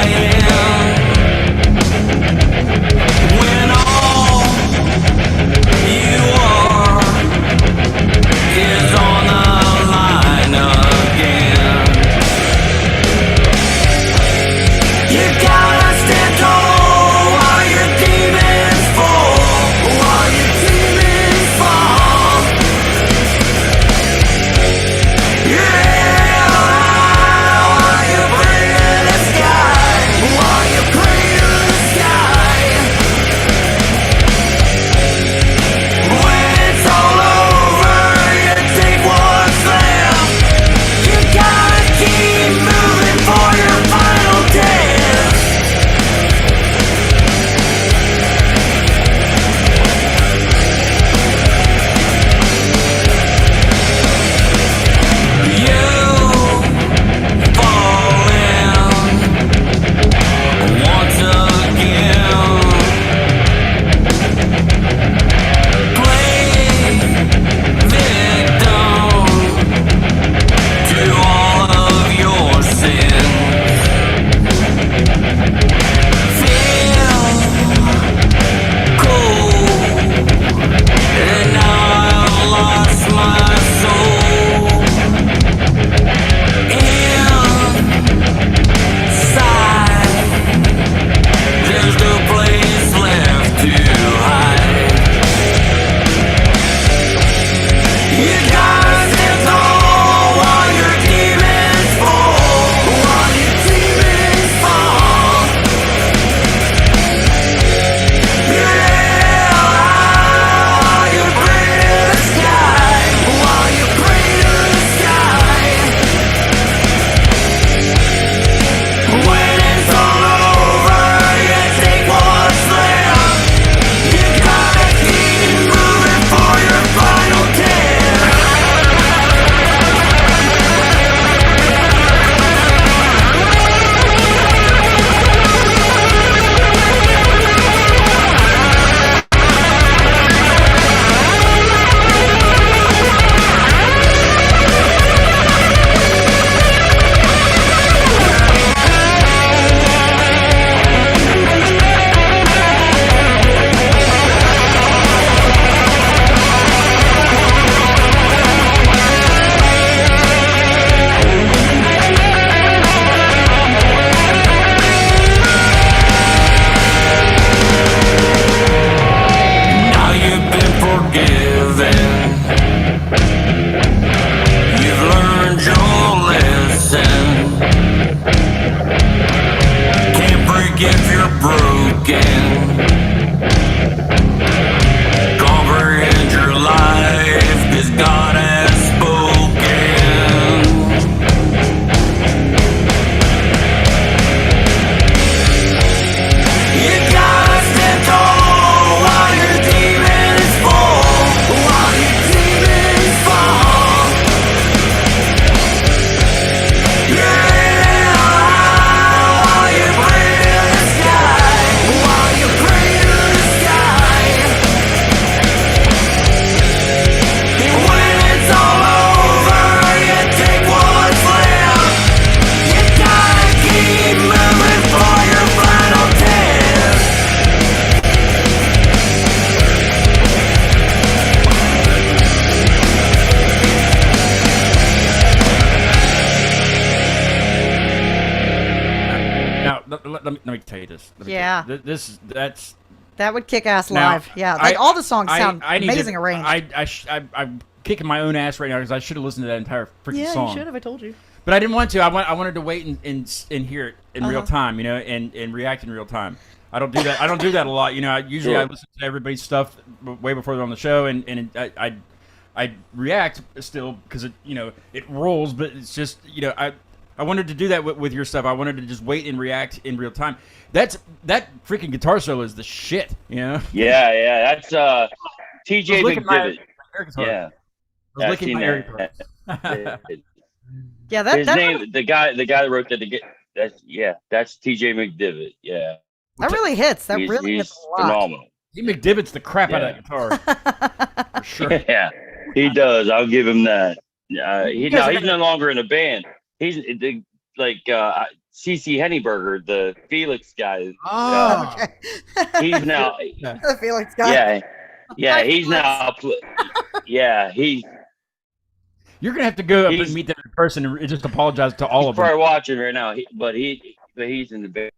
let me tell you this. Yeah. That's That would kick ass Now, live. Yeah, like all the songs sound I need to- amazing arranged. I'm kicking my own ass right now because I should have listened to that entire freaking song. You should have. I told you. But I didn't want to. I wanted to wait and hear it in real Uh-huh. time, and react in real time. I don't do that. I don't do that a lot. I usually I listen to everybody's stuff way before they're on the show, and I react still because it rolls. But it's just I wanted to do that with your stuff. I wanted to just wait and react in real time. That freaking guitar solo is the shit. Yeah, that's TJ McDivitt. Yeah, I was licking seen my air that. guitars. Yeah, that His that, name, the guy that wrote that. That's TJ McDivitt. Yeah, that really hits. That he's really hits a lot. phenomenal. He McDivitt's the crap out of that guitar for sure. Yeah, he does. I'll give him that. He's guys are no longer in a band. He's like CC Henneberger, the Felix guy. Oh, Okay. He's now. The Felix guy. Yeah. Hi, He's Felix. now. He's you're gonna have to go up and meet them in person and just apologize to all of them. probably watching right now. But he's in the band.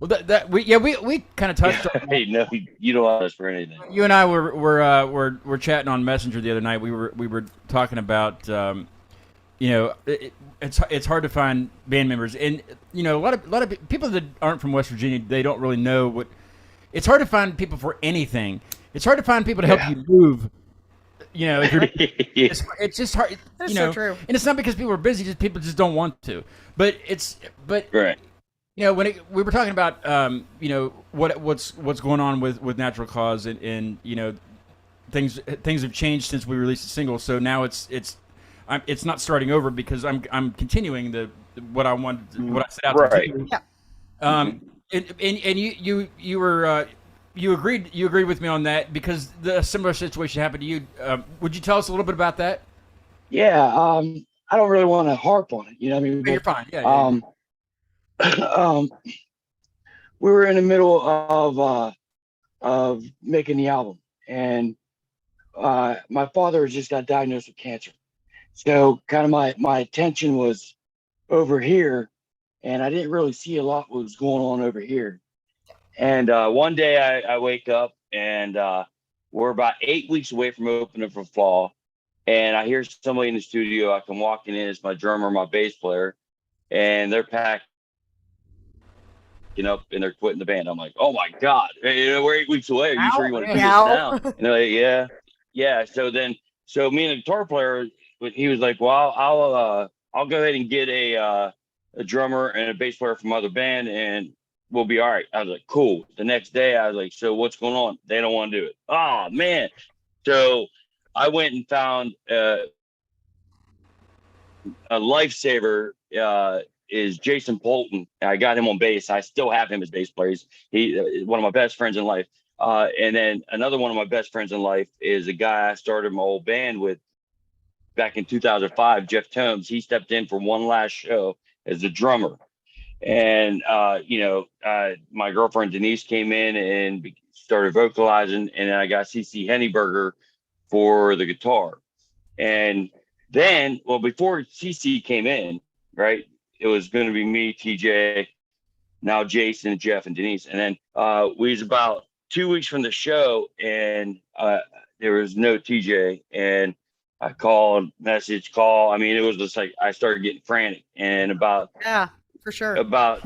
Well, we kind of touched on. Hey, no, you don't want us for anything. You and I were chatting on Messenger the other night. We were talking about it's hard to find band members, and a lot of people that aren't from West Virginia, they don't really know what. It's hard to find people for anything. It's hard to find people to help you move. If you're, it's just hard. That's so true. And it's not because people are busy; just people just don't want to. But Right. when we were talking about what's going on with Natural Cause and things have changed since we released the single. So now it's not starting over because I'm continuing what I wanted, what I set out to do. Yeah. And you were you agreed with me on that because the similar situation happened to you. Would you tell us a little bit about that? Yeah, I don't really want to harp on it. You know what I mean? You're fine. Yeah. We were in the middle of making the album, and my father just got diagnosed with cancer. So kind of my attention was over here, and I didn't really see a lot what was going on over here. And one day I wake up and we're about 8 weeks away from opening for Fall. And I hear somebody in the studio. I come walking in. It's my drummer, my bass player. And they're packing up and they're quitting the band. I'm like, oh my God, we're 8 weeks away. Are you sure you want to do this now? And they're like, yeah. Yeah. So me and the guitar player, he was like, well, I'll go ahead and get a drummer and a bass player from other band and we'll be all right. I was like, cool. The next day I was like, so what's going on? They don't want to do it. Oh man. So I went and found a lifesaver is Jason Polton. I got him on bass. I still have him as bass player. He's one of my best friends in life. And then another one of my best friends in life is a guy I started my old band with back in 2005, Jeff Tomes. He stepped in for one last show as the drummer. And, my girlfriend Denise came in and started vocalizing. And then I got CC Henneberger for the guitar. And then, before CC came in, right, it was going to be me, TJ, now Jason, Jeff, and Denise. And then we was about 2 weeks from the show and there was no TJ. And I called, call. I mean, it was just like I started getting frantic. And Yeah, for sure. about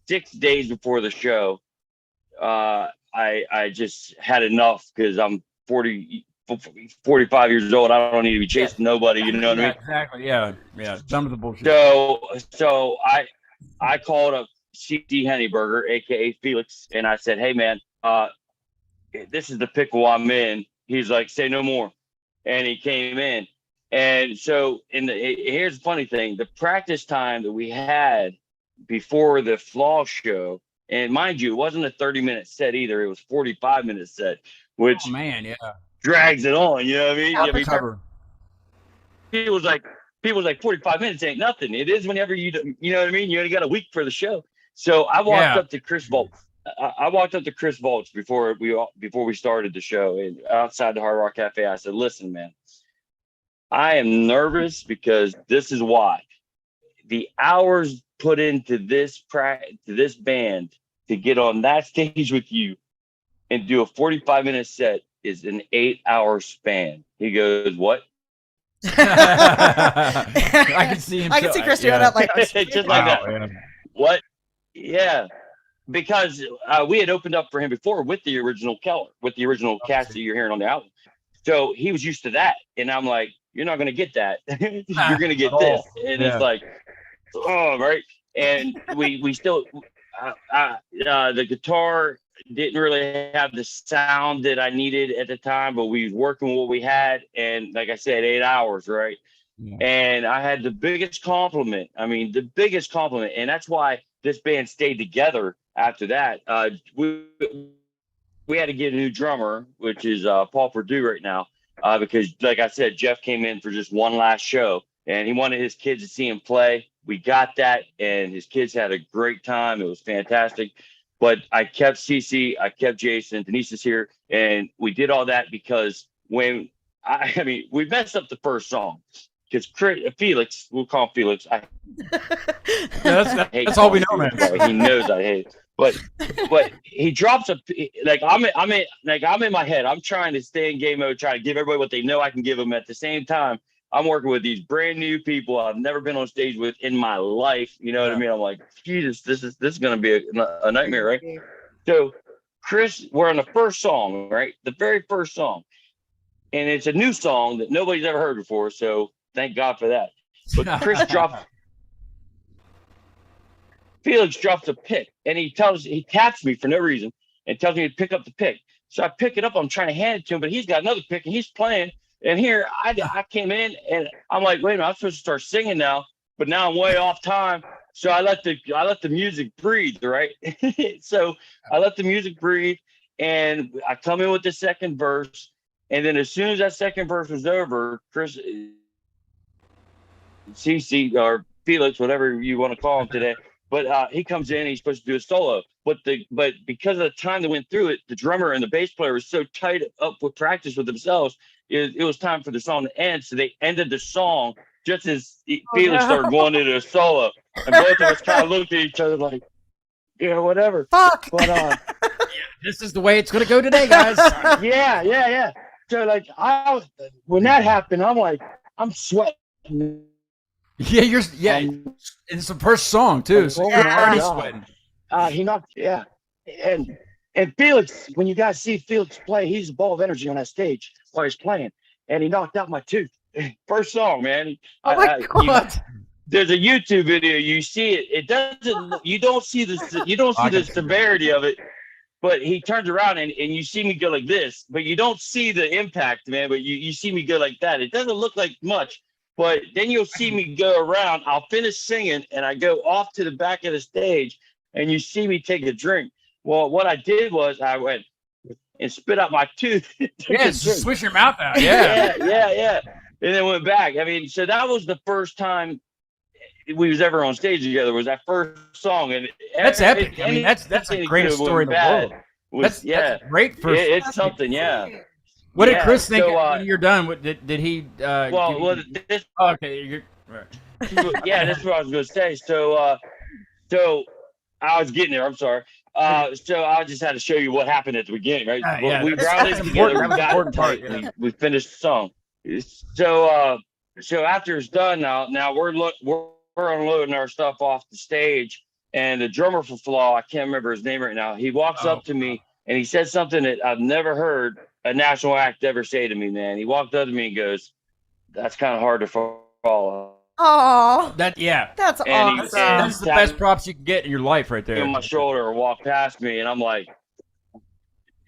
6 days before the show, I just had enough because I'm 45 years old. I don't need to be chasing nobody. You know what I mean? Exactly. Yeah. Some of the bullshit. So I called up CT Henneberger, aka Felix, and I said, hey man, this is the pickle I'm in. He's like, say no more. And he came in. And so here's the funny thing, the practice time that we had before the Flaw show, and mind you, it wasn't a 30-minute set either. It was 45-minute set, which drags it on. You know what I mean? People was like 45 minutes ain't nothing. It is whenever you know what I mean? You only got a week for the show. So I walked up to Chris Voltz. I walked up to Chris Voltz before we started the show, and outside the Hard Rock Cafe, I said, listen, man, I am nervous because this is why. the hours put into this band to get on that stage with you and do a 45-minute set is an 8-hour span. He goes, what? I can see him. I can see Chris doing that like Just like that. Yeah. What? Yeah. Because we had opened up for him before with the original Keller, with the original cast that you're hearing on the album. So he was used to that. And I'm like, you're not going to get that. You're going to get this. And it's like, oh, right. And we still, the guitar didn't really have the sound that I needed at the time, but we was working with what we had. And like I said, 8 hours, right? Yeah. And I had the biggest compliment. I mean, the biggest compliment. And that's why this band stayed together after that. We had to get a new drummer, which is Paul Perdue right now, because like I said, Jeff came in for just one last show and he wanted his kids to see him play. We got that, and his kids had a great time. It was fantastic. But I kept Cece, I kept Jason, Denise is here, and we did all that because when I mean, we messed up the first song because Felix, we'll call him Felix. That's all we know, man. He knows I hate it. But he drops I'm in my head. I'm trying to stay in game mode, trying to give everybody what they know I can give them. At the same time, I'm working with these brand new people I've never been on stage with in my life. You know what I mean? I'm like, Jesus, this is going to be a nightmare, right? So, Chris, we're on the first song, right? The very first song. And it's a new song that nobody's ever heard before. So thank God for that. But Felix drops a pick, and he taps me for no reason and tells me to pick up the pick. So I pick it up. I'm trying to hand it to him, but he's got another pick and he's playing. And here I came in and I'm like, wait a minute, I'm supposed to start singing now, but now I'm way off time. So I let the music breathe, right? So I let the music breathe, and I come in with the second verse. And then as soon as that second verse was over, Chris, CC or Felix, whatever you want to call him today, but he comes in and he's supposed to do a solo. But because of the time that went through it, the drummer and the bass player was so tight up with practice with themselves, it was time for the song to end. So they ended the song just as Felix started going into a solo. And both of us kind of looked at each other like, yeah, whatever. Fuck. But this is the way it's going to go today, guys. Yeah. So like when that happened, I'm like, I'm sweating. Yeah, it's the first song too, so you're already sweating. He knocked, and Felix, when you guys see Felix play, he's a ball of energy on that stage while he's playing, and he knocked out my tooth. First song, man. Oh my God. There's a YouTube video. You see it. It doesn't. You don't see the. You don't see the severity of it. But he turns around and you see me go like this. But you don't see the impact, man. But you see me go like that. It doesn't look like much. But then you'll see me go around. I'll finish singing and I go off to the back of the stage, and you see me take a drink. Well, what I did was I went and spit out my tooth. Yeah, swish your mouth out. Yeah. And then went back. I mean, so that was the first time we was ever on stage together. Was that first song? And that's epic. I mean, that's the greatest story in the world. That's great. It's something. Yeah. What did Chris think when you're done? Did he? This. Okay, you're right. Yeah, that's what I was going to say. So I was getting there. I'm sorry. So I just had to show you what happened at the beginning, right? We grounded it together. We got tight. We finished the song. So after it's done, now we're unloading our stuff off the stage, and the drummer for Flaw, I can't remember his name right now. He walks up to me and he said something that I've never heard a national act ever say to me, man. He walked up to me and goes, "That's kind of hard to follow." Oh, that's awesome. That's the best props you can get in your life, right there. On my shoulder or walk past me, and I'm like,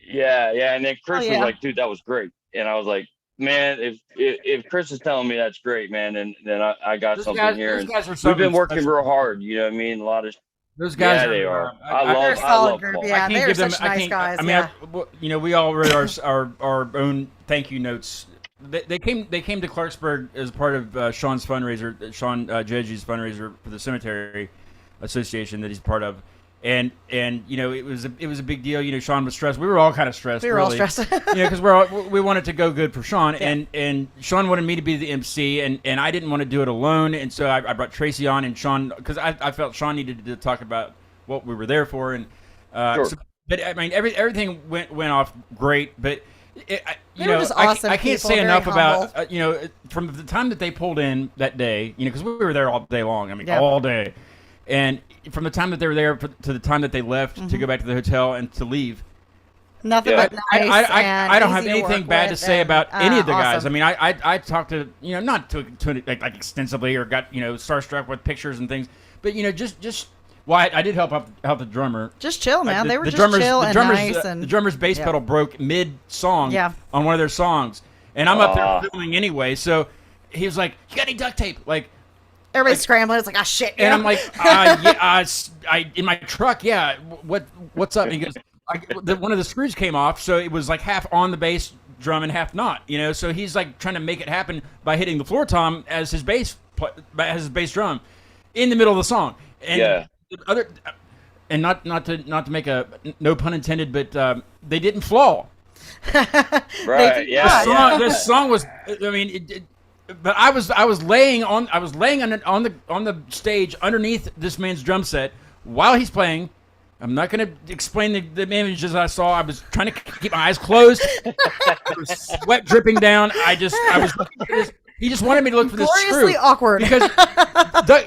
yeah. And then Chris was like, "Dude, that was great." And I was like, "Man, if Chris is telling me that's great, man, then I got something here." And we've been working real hard. You know what I mean? A lot of those guys. Yeah, they are. I love Paul. Yeah, they're such nice guys. I mean, we all read our own thank you notes. They came to Clarksburg as part of Sean's fundraiser, Sean Jeji's fundraiser for the Cemetery Association that he's part of, and you know, it was a big deal. You know, Sean was stressed. We were all kind of stressed. We were all really. stressed. You know, because we wanted to go good for Sean, and Sean wanted me to be the MC, and I didn't want to do it alone, and so I brought Tracy on, and Sean, because I felt Sean needed to talk about what we were there for, and Sure. but I mean everything went off great, but They were just awesome I can't people, say very enough humble. about you know, from the time that they pulled in that day, you know, because we were there all day long. I mean, Yeah. all day, and from the time that they were there to the time that they left to go back to the hotel and to leave. Nothing Yeah. but nice. and I don't have easy to anything work bad to with say and, about any of the guys. awesome. I mean, I talked to, you know, not to like extensively or got, you know, starstruck with pictures and things, but you know, just well, I did help out the drummer. Just chill, man. They were just drummer's, chill the and drummer's, nice. And the drummer's bass yeah. pedal broke mid song Yeah. on one of their songs, and I'm up Aw. there filming anyway. So he was like, "You got any duct tape?" Like, everybody's scrambling. It's like, ah, shit. and yeah. I'm like, yeah, I in my truck, yeah. What's up? And he goes, one of the screws came off, so it was like half on the bass drum and half not. You know, so he's like trying to make it happen by hitting the floor tom as his bass drum in the middle of the song. And Yeah. the other, and not to make a no pun intended, but they didn't flaw. Right. did Yeah. not. This song was, I mean, but I was laying on the stage underneath this man's drum set while he's playing. I'm not going to explain the images I saw. I was trying to keep my eyes closed. There was sweat dripping down. I was looking for this. He just wanted me to look for this screw. Gloriously awkward. Because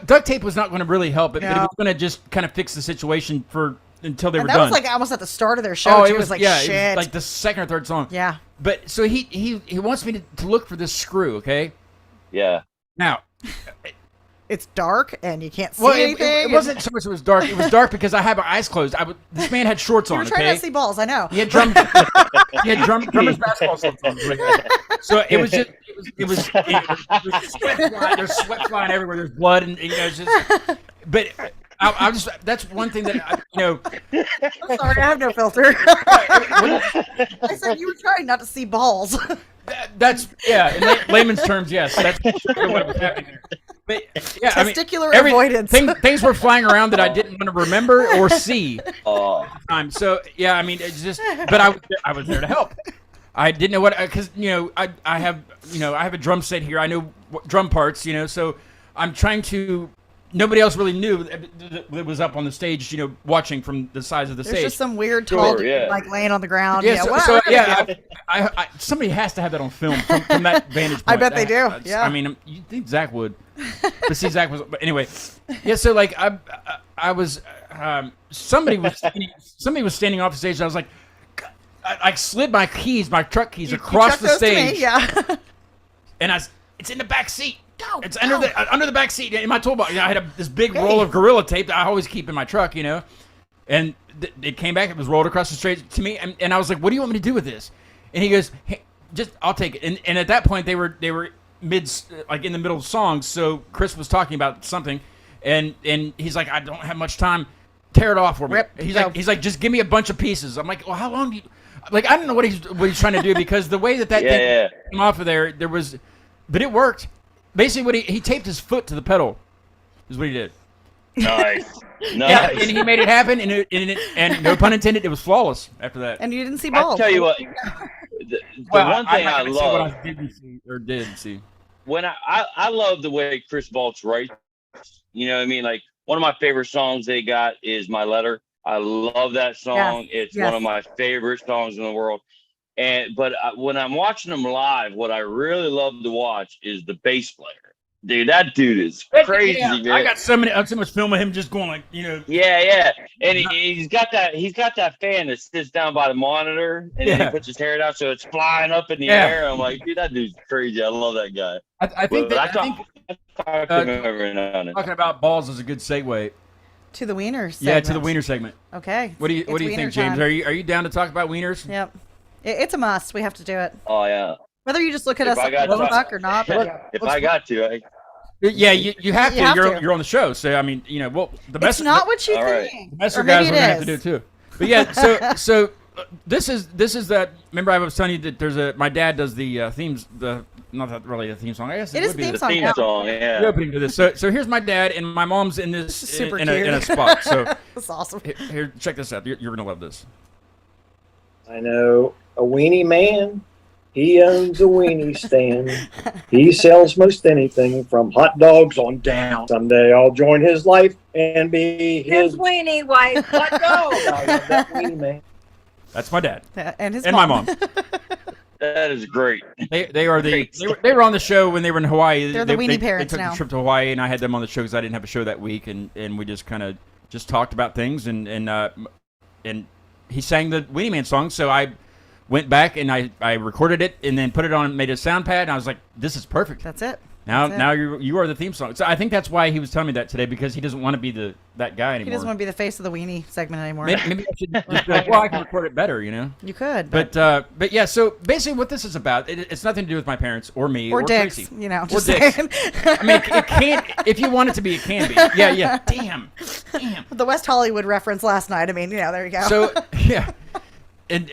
duct tape was not going to really help. It No. was going to just kind of fix the situation until they and were that done. was like almost at the start of their show. Too. It was like, yeah, shit. it was like the second or third song. Yeah. But so he wants me to look for this screw. Okay. Yeah. Now, It's dark and you can't see well, anything. it wasn't so much it was dark. It was dark because I had my eyes closed. This man had shorts You on. were trying Okay. not to see balls. I know. He had drummer's basketball shorts on. So it was just it was sweat flying. There's sweat flying everywhere. There's blood and you know it's just. But I just that's one thing that you know. I'm sorry, I have no filter. I said you were trying not to see balls. That's yeah. In layman's terms, yes. That's what was happening there. But yeah, Testicular I mean, avoidance. Things were flying around that I didn't want to remember or see. Oh. So yeah, I mean, it's just. But I was there to help. I didn't know what because you know I have a drum set here. I know drum parts. You know, so I'm trying to. Nobody else really knew that was up on the stage, you know, watching from the sides of the There's stage. just some weird tall Sure, dude, yeah. like laying on the ground. Yeah, Yeah, so, what? so yeah, I somebody has to have that on film from that vantage point. I bet they do, That's- yeah. I mean, you think Zach would, but see, Zach was. But anyway, yeah. So like, I was somebody was standing off the stage. And I was like, I slid my truck keys You across chucked the those to me, stage, yeah. and it's in the back seat. Go, It's go. under the back seat in my toolbox. I had this big roll of Gorilla Tape that I always keep in my truck, you know. And it came back. It was rolled across the stage to me, and I was like, "What do you want me to do with this?" And he goes, "Hey, I'll take it." And at that point, they were mid, like in the middle of songs. So Chris was talking about something, and he's like, "I don't have much time. Tear it off for me." Rip, He's go. like, "Just give me a bunch of pieces." I'm like, "Well, how long do you?" Like, I don't know what he's trying to do because the way that thing came off of there was, but it worked. Basically, what he taped his foot to the pedal, is what he did. Nice. Nice. Yeah, and he made it happen, and no pun intended, it was flawless after that. And you didn't see I balls. tell you what, the one thing I love didn't see. when I love the way Chris Baltz writes. You know what I mean? Like one of my favorite songs they got is "My Letter." I love that song. It's yes. one of my favorite songs in the world. But when I'm watching them live, what I really love to watch is the bass player. Dude, that dude is crazy, Yeah, man. I got so much film of him just going like, you know. Yeah. And he's got that fan that sits down by the monitor and then he puts his hair down so it's flying up in the air. I'm like, dude, that dude's crazy. I love that guy. I think I talk to him every now and then. talking about balls is a good segue. To the wiener segment. Yeah, to the wiener segment. Okay. What do you It's think, wiener James? time. Are you down to talk about wieners? Yep. It's a must. We have to do it. Oh yeah. Whether you just look at If us I got like, time. fuck or not. But yeah. If I got to, Yeah, you have to. You have to. You're on the show, so I mean, you know, well, the It's best. not what you All right. think. The Messer Or maybe guys are gonna have it to do is. it too. But yeah, so this is that. Remember, I was telling you that my dad does the themes. Not that really a theme song. I guess It is would be theme the song. Theme Yeah. song, the yeah. opening to this. So here's my dad, and my mom's in this Super in cute. a spot. So That's awesome. here, check this out. You're gonna love this. I know a weenie man. He owns a weenie stand. He sells most anything from hot dogs on down. Someday I'll join his life and be his weenie wife. hot dog. I love that weenie man. That's my dad And his and my mom. That is great. They were on the show when they were in Hawaii. They're the weenie they parents took now. the trip to Hawaii, and I had them on the show because I didn't have a show that week, and we just kind of just talked about things, and he sang the Weenie Man song, so I went back and I recorded it and then put it on, made a sound pad, and I was like, this is perfect. That's it. Now That's it. you are the theme song. So I think that's why he was telling me that today, because he doesn't want to be that guy anymore. He doesn't want to be the face of the weenie segment anymore. Maybe I should just be like, well, I can record it better, you know. You could, But yeah, so basically what this is about, it's nothing to do with my parents or me or dicks, Tracy. you know. Or Just dicks. saying. I mean, it can't. If you want it to be, it can be. Yeah. Damn. The West Hollywood reference last night. I mean, there you go. So yeah, and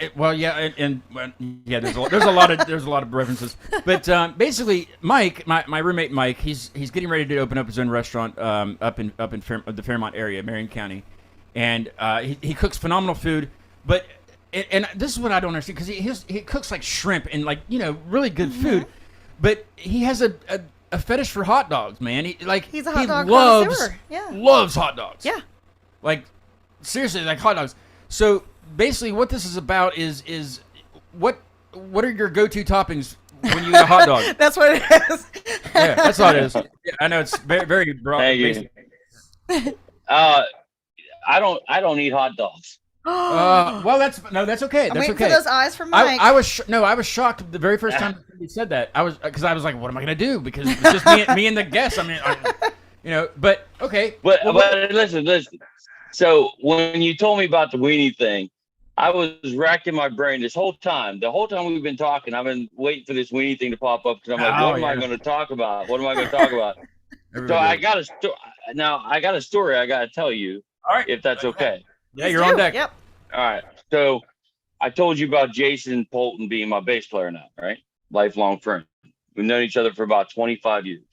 there's a lot of references. But basically, Mike, my roommate Mike, he's getting ready to open up his own restaurant up in the Fairmont area, Marion County, and he cooks phenomenal food. But and this is what I don't understand, because he cooks like shrimp and like really good food, but he has a fetish for hot dogs, man. He's a hot dog loves connoisseur. Yeah. loves hot dogs. Yeah. Like, seriously, like hot dogs. So basically what this is about is what are your go-to toppings when you eat a hot dog? That's what it is. Yeah, that's all it is. Yeah, I know it's very, very broad. Thank you. Basic. I don't eat hot dogs. Well, that's okay. I'm That's waiting okay. for those eyes from Mike. I was shocked the very first time he said that. Because I was like, what am I gonna do? Because it's just me and the guest. I mean, but okay. But listen. So when you told me about the weenie thing, I was racking my brain this whole time. The whole time we've been talking, I've been waiting for this weenie thing to pop up, because I'm like, what am I going to talk about? What am I going to talk about? So I got a story I got to tell you. All right, if that's okay. Yeah, you're on deck. Yep. All right. So I told you about Jason Polton being my bass player now, right? Lifelong friend. We've known each other for about 25 years.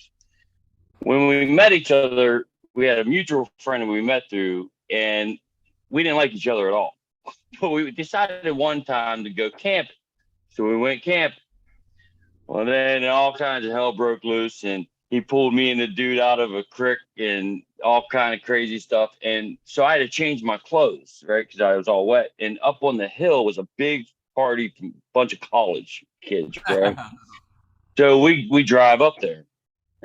When we met each other, we had a mutual friend who we met through, and we didn't like each other at all. But we decided one time to go camping. So we went camping. Well, then all kinds of hell broke loose, and he pulled me and the dude out of a creek and all kind of crazy stuff. And so I had to change my clothes, right? Because I was all wet. And up on the hill was a big party from a bunch of college kids, right? So we drive up there.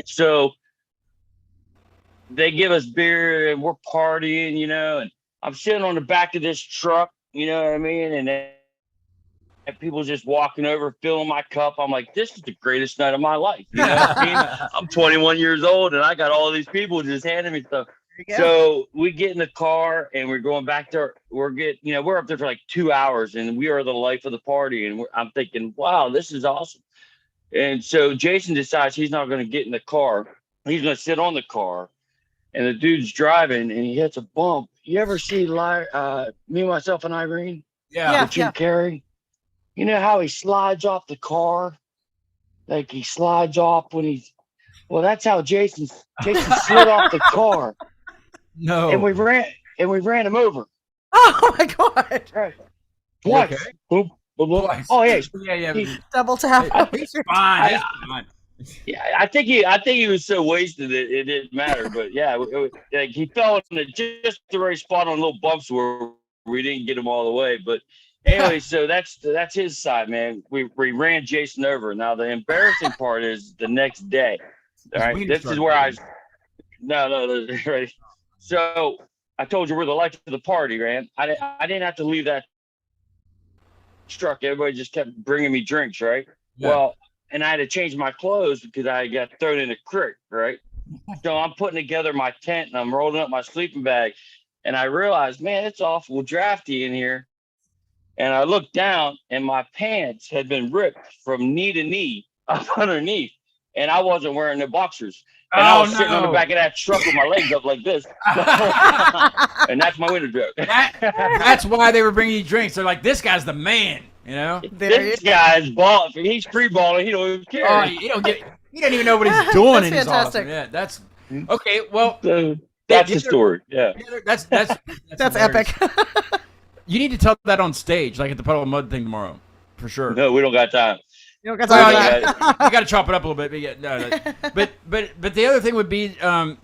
So they give us beer and we're partying, and I'm sitting on the back of this truck, you know what I mean? And people just walking over, filling my cup. I'm like, this is the greatest night of my life. You know what I mean? I'm 21 years old and I got all these people just handing me stuff. So we get in the car and we're going back to, we're up there for like 2 hours and we are the life of the party. And I'm thinking, wow, this is awesome. And so Jason decides he's not going to get in the car. He's going to sit on the car. And the dude's driving and he hits a bump. You ever see Me, Myself, and Irene? Yeah. With Jim Carrey? You know how he slides off the car? Like he slides off when that's how Jason slid off the car. No. And we ran him over. Oh my God. Right. Twice. Okay. Boom, boom, boom. Twice. Oh yeah. Yeah. Double tap. He's fine. He's fine. Yeah, I think he was so wasted it didn't matter. But yeah, like he fell in just the right spot on little bumps where we didn't get him all the way. But anyway, so that's his side, man. We ran Jason over. Now the embarrassing part is the next day. All right, this is where no, right. So I told you we're the life of the party, man. I didn't have to leave that truck. Everybody just kept bringing me drinks, right? Yeah. Well. And I had to change my clothes because I got thrown in a creek, right? So I'm putting together my tent and I'm rolling up my sleeping bag. And I realized, man, it's awful drafty in here. And I looked down and my pants had been ripped from knee to knee up underneath. and I wasn't wearing the boxers. And I was sitting on the back of that truck with my legs up like this. And that's my winter joke. That's why they were bringing you drinks. They're like, this guy's the man, you know? This guy's ball. He's free balling. He don't even care. Oh, you don't even know what he's doing. That's and he's fantastic. awesome. Yeah, that's okay. Well, So that's the story. Yeah. that's That's epic. You need to tell that on stage, like at the Puddle of Mudd thing tomorrow, for sure. No, we don't got time. You don't got Well, time you for that. got to chop it up a little bit, but yeah, no. But the other thing would be, I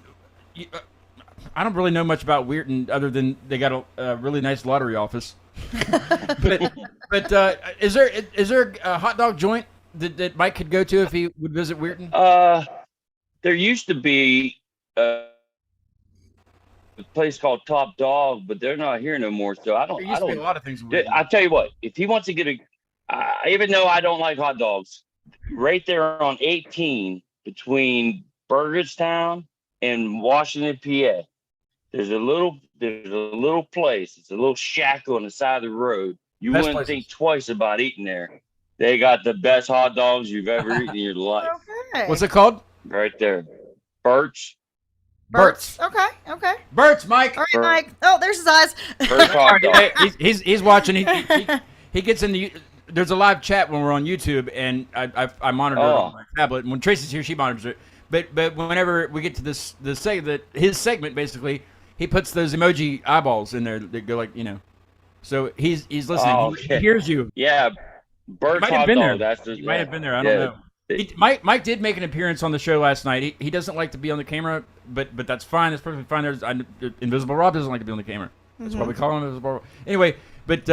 don't really know much about Weirton other than they got a really nice lottery office. but is there a hot dog joint that Mike could go to if he would visit Weirton? There used to be a place called Top Dog, but they're not here no more. So I There used to be a lot of things. I'll tell you what. If he wants to get even though I don't like hot dogs, right there on 18 between Burgettstown and Washington, PA, there's a little place. It's a little shack on the side of the road. You Best wouldn't places. think twice about eating there. They got the best hot dogs you've ever eaten in your life. Okay. What's it called? Right there. Bert's. Bert's. Okay. Bert's, Mike. All right, Mike. Oh, there's his eyes. Bert's hot dog. Hey, he's watching. He gets in the. There's a live chat when we're on YouTube, and I monitor it on my tablet. And when Tracy's here, she monitors it. But whenever we get to his segment, basically, he puts those emoji eyeballs in there that go like, you know. So he's listening. Oh, He okay. hears you. Yeah. Bert's Might have hot been dog. there. That's just, He might have been there. I don't know. Mike did make an appearance on the show last night. He doesn't like to be on the camera, but that's fine. That's perfectly fine. Invisible Rob doesn't like to be on the camera. That's why we call him Invisible Rob. Anyway, but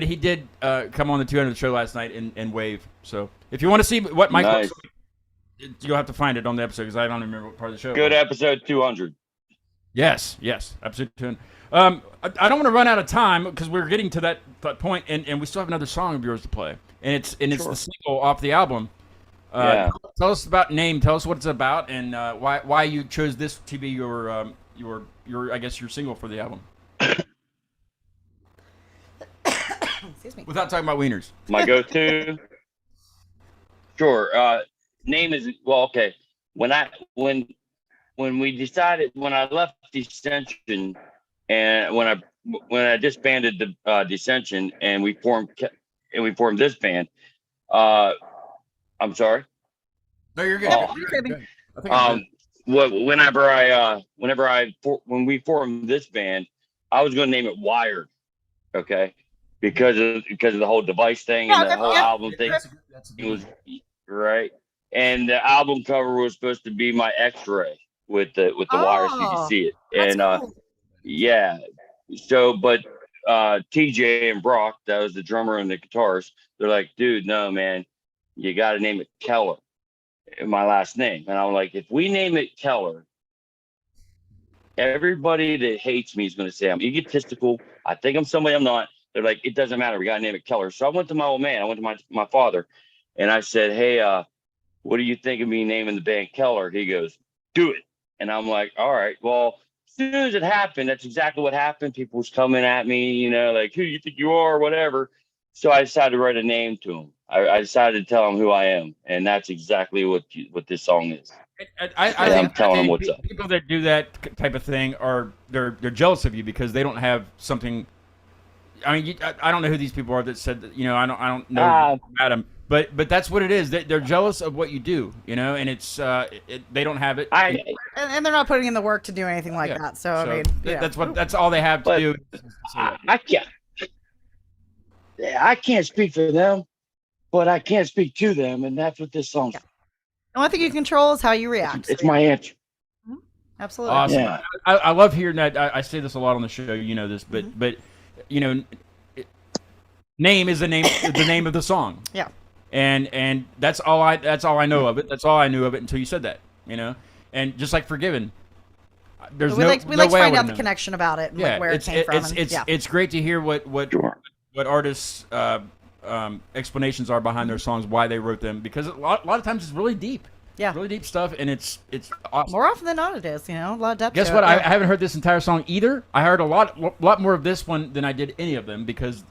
he did come on the 200 show last night and wave. So if you want to see what Mike Nice. looks like, you'll have to find it on the episode because I don't even remember what part of the show. Good it was. episode 200. Yes, episode 200. I don't want to run out of time because we're getting to that point, and we still have another song of yours to play, and it's the single off the album. Yeah. Tell us about Name. Tell us what it's about, and why you chose this to be your I guess your single for the album. Excuse me. Without talking about wieners. My go-to. Sure. Name is okay. When I left Dissension, and when I disbanded the Dissension, and we formed this band. I'm sorry. No, you're good. Oh. You're good. I think I'm good. When we formed this band, I was going to name it Wired, okay, because of the whole device thing and the whole album thing. It was right, and the album cover was supposed to be my X-ray with the wires, so you can see it, and cool. yeah. So, but TJ and Brock, that was the drummer and the guitarist, they're like, dude, no, man, you got to name it Keller, my last name. And I'm like, if we name it Keller, everybody that hates me is going to say I'm egotistical. I think I'm somebody I'm not. They're like, it doesn't matter. We got to name it Keller. So I went to my old man. I went to my father, and I said, hey, what do you think of me naming the band Keller? He goes, do it. And I'm like, all right, well, as soon as it happened, that's exactly what happened. People was coming at me, you know, like, who do you think you are, or whatever. So I decided to write a name to him. I decided to tell him who I am, and that's exactly what this song is. I'm telling them what's up. People that do that type of thing they're jealous of you because they don't have something. I mean, I don't know who these people are that said that, you know, I don't know about them, but that's what it is. They're jealous of what you do, you know, and it's they don't have it. And they're not putting in the work to do anything like that. So I mean, that's all they have to do. I can't speak for them, but I can't speak to them, and that's what this song's. The only thing you control is how you react. It's my answer. Absolutely. Awesome. Yeah. I love hearing that. I say this a lot on the show. You know this, but you know, Name is the name of the song. Yeah. And that's all I know of it. That's all I knew of it until you said that. You know, and just like Forgiven, there's we like no to way I find out would've the known. connection about it and Yeah, where it came from. It's great to hear what artists' explanations are behind their songs, why they wrote them, because a lot of times it's really deep. Yeah. Really deep stuff, and it's awesome. More often than not, it is. You know, a lot of depth. Guess to what? it. I haven't heard this entire song either. I heard a lot more of this one than I did any of them because,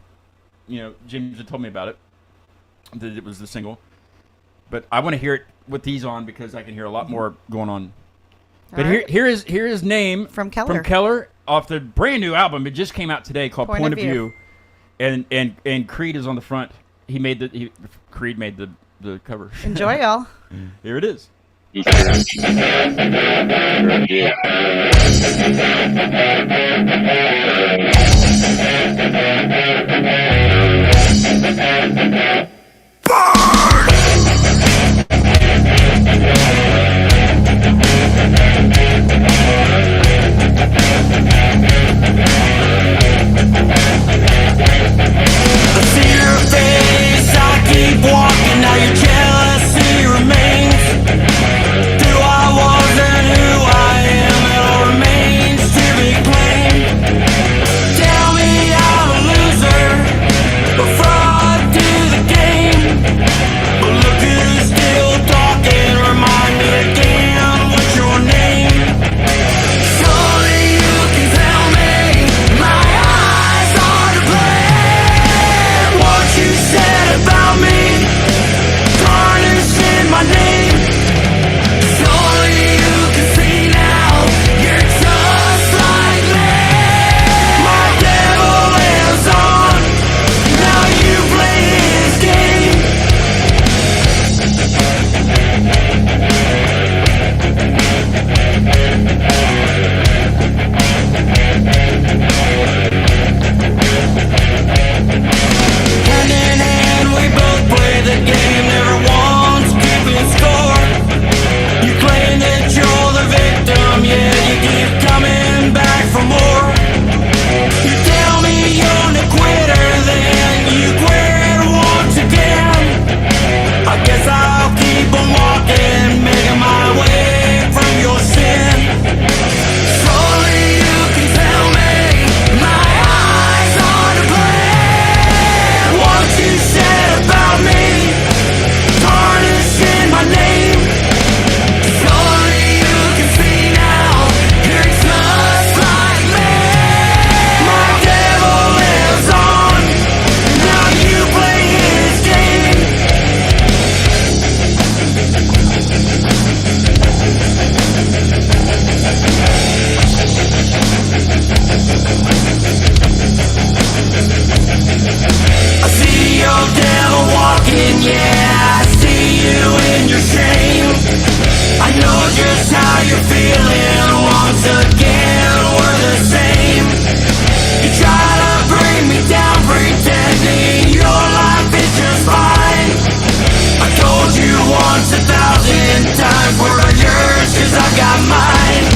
you know, James had told me about it, that it was the single. but I want to hear it with these on because I can hear a lot more going on. All But right. here is name From Keller. From Keller off the brand new album. It just came out today called Point of View. And Creed is on the front. Creed made the cover. Enjoy, y'all. Here it is. He sure did. I see your face, I keep walking, now your jealousy remains. Who I was and who I am, it all remains to be claimed. Tell me I'm a loser, a fraud to the game. But look who's still talking, remind me again, what's your name? Surely you can tell me, my eyes are to blame. What you said about me, tarnishing my name. Surely you can see now, you're just like me. My devil lives on, now you play his game. Hand in hand, we both play the game, never once keeping score. You claim that you're the victim, yeah, you keep coming back for more. You tell me you're the quitter, then you quit once again. I guess I'll keep on walking, making my way from your sin. Surely you can tell me, my eyes are to blame. What you said about me, tarnishing my name. Surely you can see now, you're just like me. My devil lives on, now you play his game. I see your devil walking, yeah, I see you in your shame. I know just how you're feeling, once again we're the same. You try to bring me down, pretending your life is just fine. I told you once 1,000 times, we're not yours, 'cause I got mine.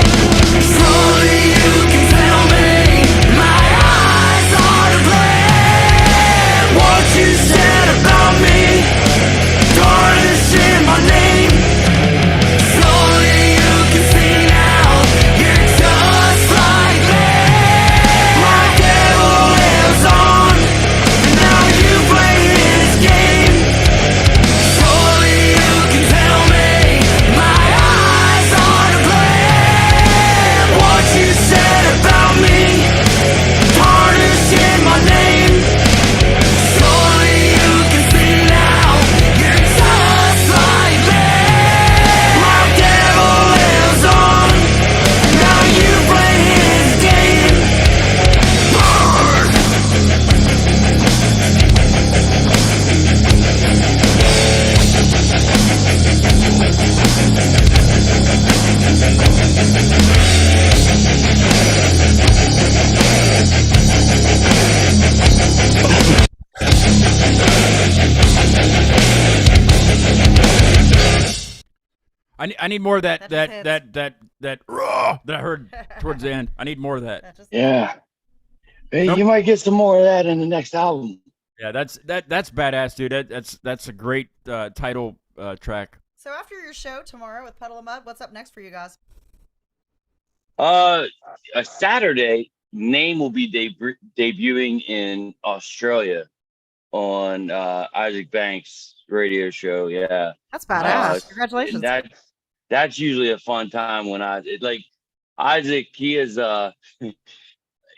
Surely you can tell me, my eyes are to blame. What you said about me, tarnishing my name. Surely you can see now, you're just like me. My devil lives on, now you play his game. Surely you can tell me, my eyes are to blame. What you said about me, tarnishing my name. Surely you can see now, you're just like me. My devil lives on, now you play his game. Burn! I need more of that That just that raw that I heard towards the end. I need more of that. That just- Yeah. Hey, Nope. you might get some more of that in the next album. Yeah, that's badass, dude. That's a great title track. So after your show tomorrow with Puddle of Mudd, what's up next for you guys? A Saturday, Name will be debuting in Australia on Isaac Banks' radio show. Yeah, That's badass. and Congratulations. that's usually a fun time when like Isaac. He is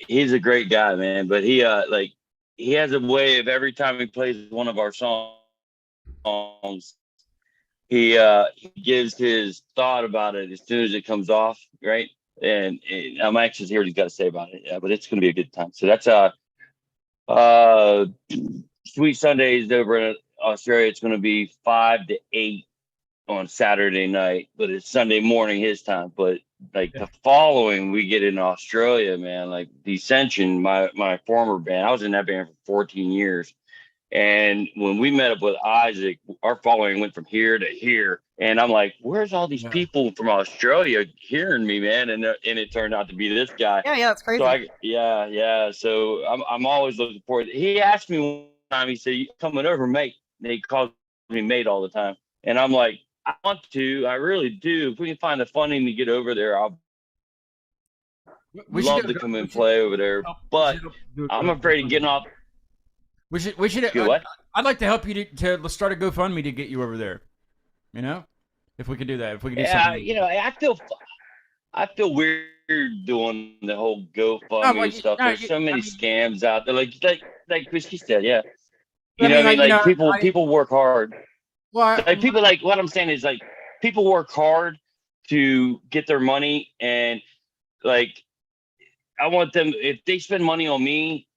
he's a great guy, man. But he has a way of every time he plays one of our songs, he gives his thought about it as soon as it comes off, right? And I'm anxious to hear what he's got to say about it. Yeah, but it's going to be a good time. So that's uh Sweet Sundays over in Australia. It's going to be 5 to 8 on Saturday night, but it's Sunday morning his time. But like the following, we get in Australia, man. Like Descension, my former band. I was in that band for 14 years. And when we met up with Isaac, our following went from here to here. And I'm like, where's all these people from Australia hearing me, man? And it turned out to be this guy. Yeah, that's crazy. So So I'm always looking forward. He asked me one time, he said, "You coming over, mate?" And he calls me mate all the time. And I'm like, I want to, I really do. If we can find the funding to get over there, I'll love to come and play over there. But I'm afraid of getting off. We should. Do what? I'd like to help you to start a GoFundMe to get you over there. You know, if we could do that, if we could do something. You know, I feel weird doing the whole GoFundMe stuff. There's so many scams out there. Like Christy said, yeah. You know what I mean? Like people work hard. Well, like people like what I'm saying is like people work hard to get their money, and like I want them, if they spend money on me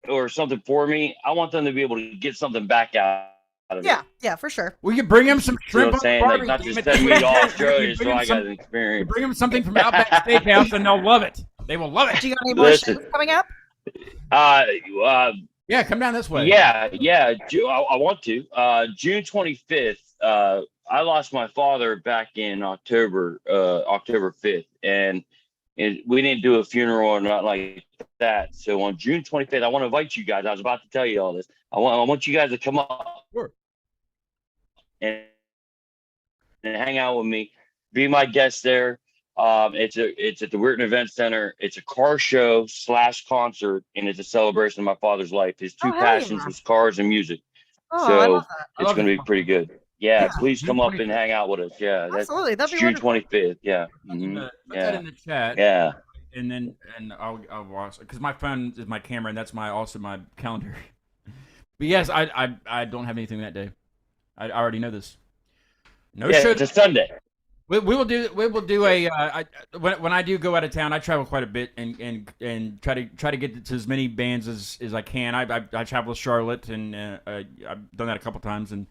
or something for me, I want them to be able to get something back out of it. Yeah, for sure. We could bring him some shrimp on the barbie. Like, not just send me to Australia so I got an experience. Bring them something from Outback Steakhouse and they'll love it. They will love it. Do you got any more shows coming up? Yeah, come down this way. Yeah. I want to. June 25th. I lost my father back in October 5th, and we didn't do a funeral or not like that. So on June 25th, I want to invite you guys. I was about to tell you all this. I want you guys to come up and hang out with me. Be my guest there. It's at the Weirton Event Center. It's a car show / concert, and it's a celebration of my father's life. His two passions was cars and music. So it's going to be pretty good. Yeah, please come up and hang out with us. Yeah, absolutely. That'd be June wonderful. 25th. Yeah. Put that in the chat. Yeah. And I'll watch because my phone is my camera, and that's also my calendar. But yes, I don't have anything that day. I already know this. No show. It's a Sunday. We will do a when I do go out of town, I travel quite a bit and try to get to as many bands as I can. I travel to Charlotte, and I've done that a couple times, and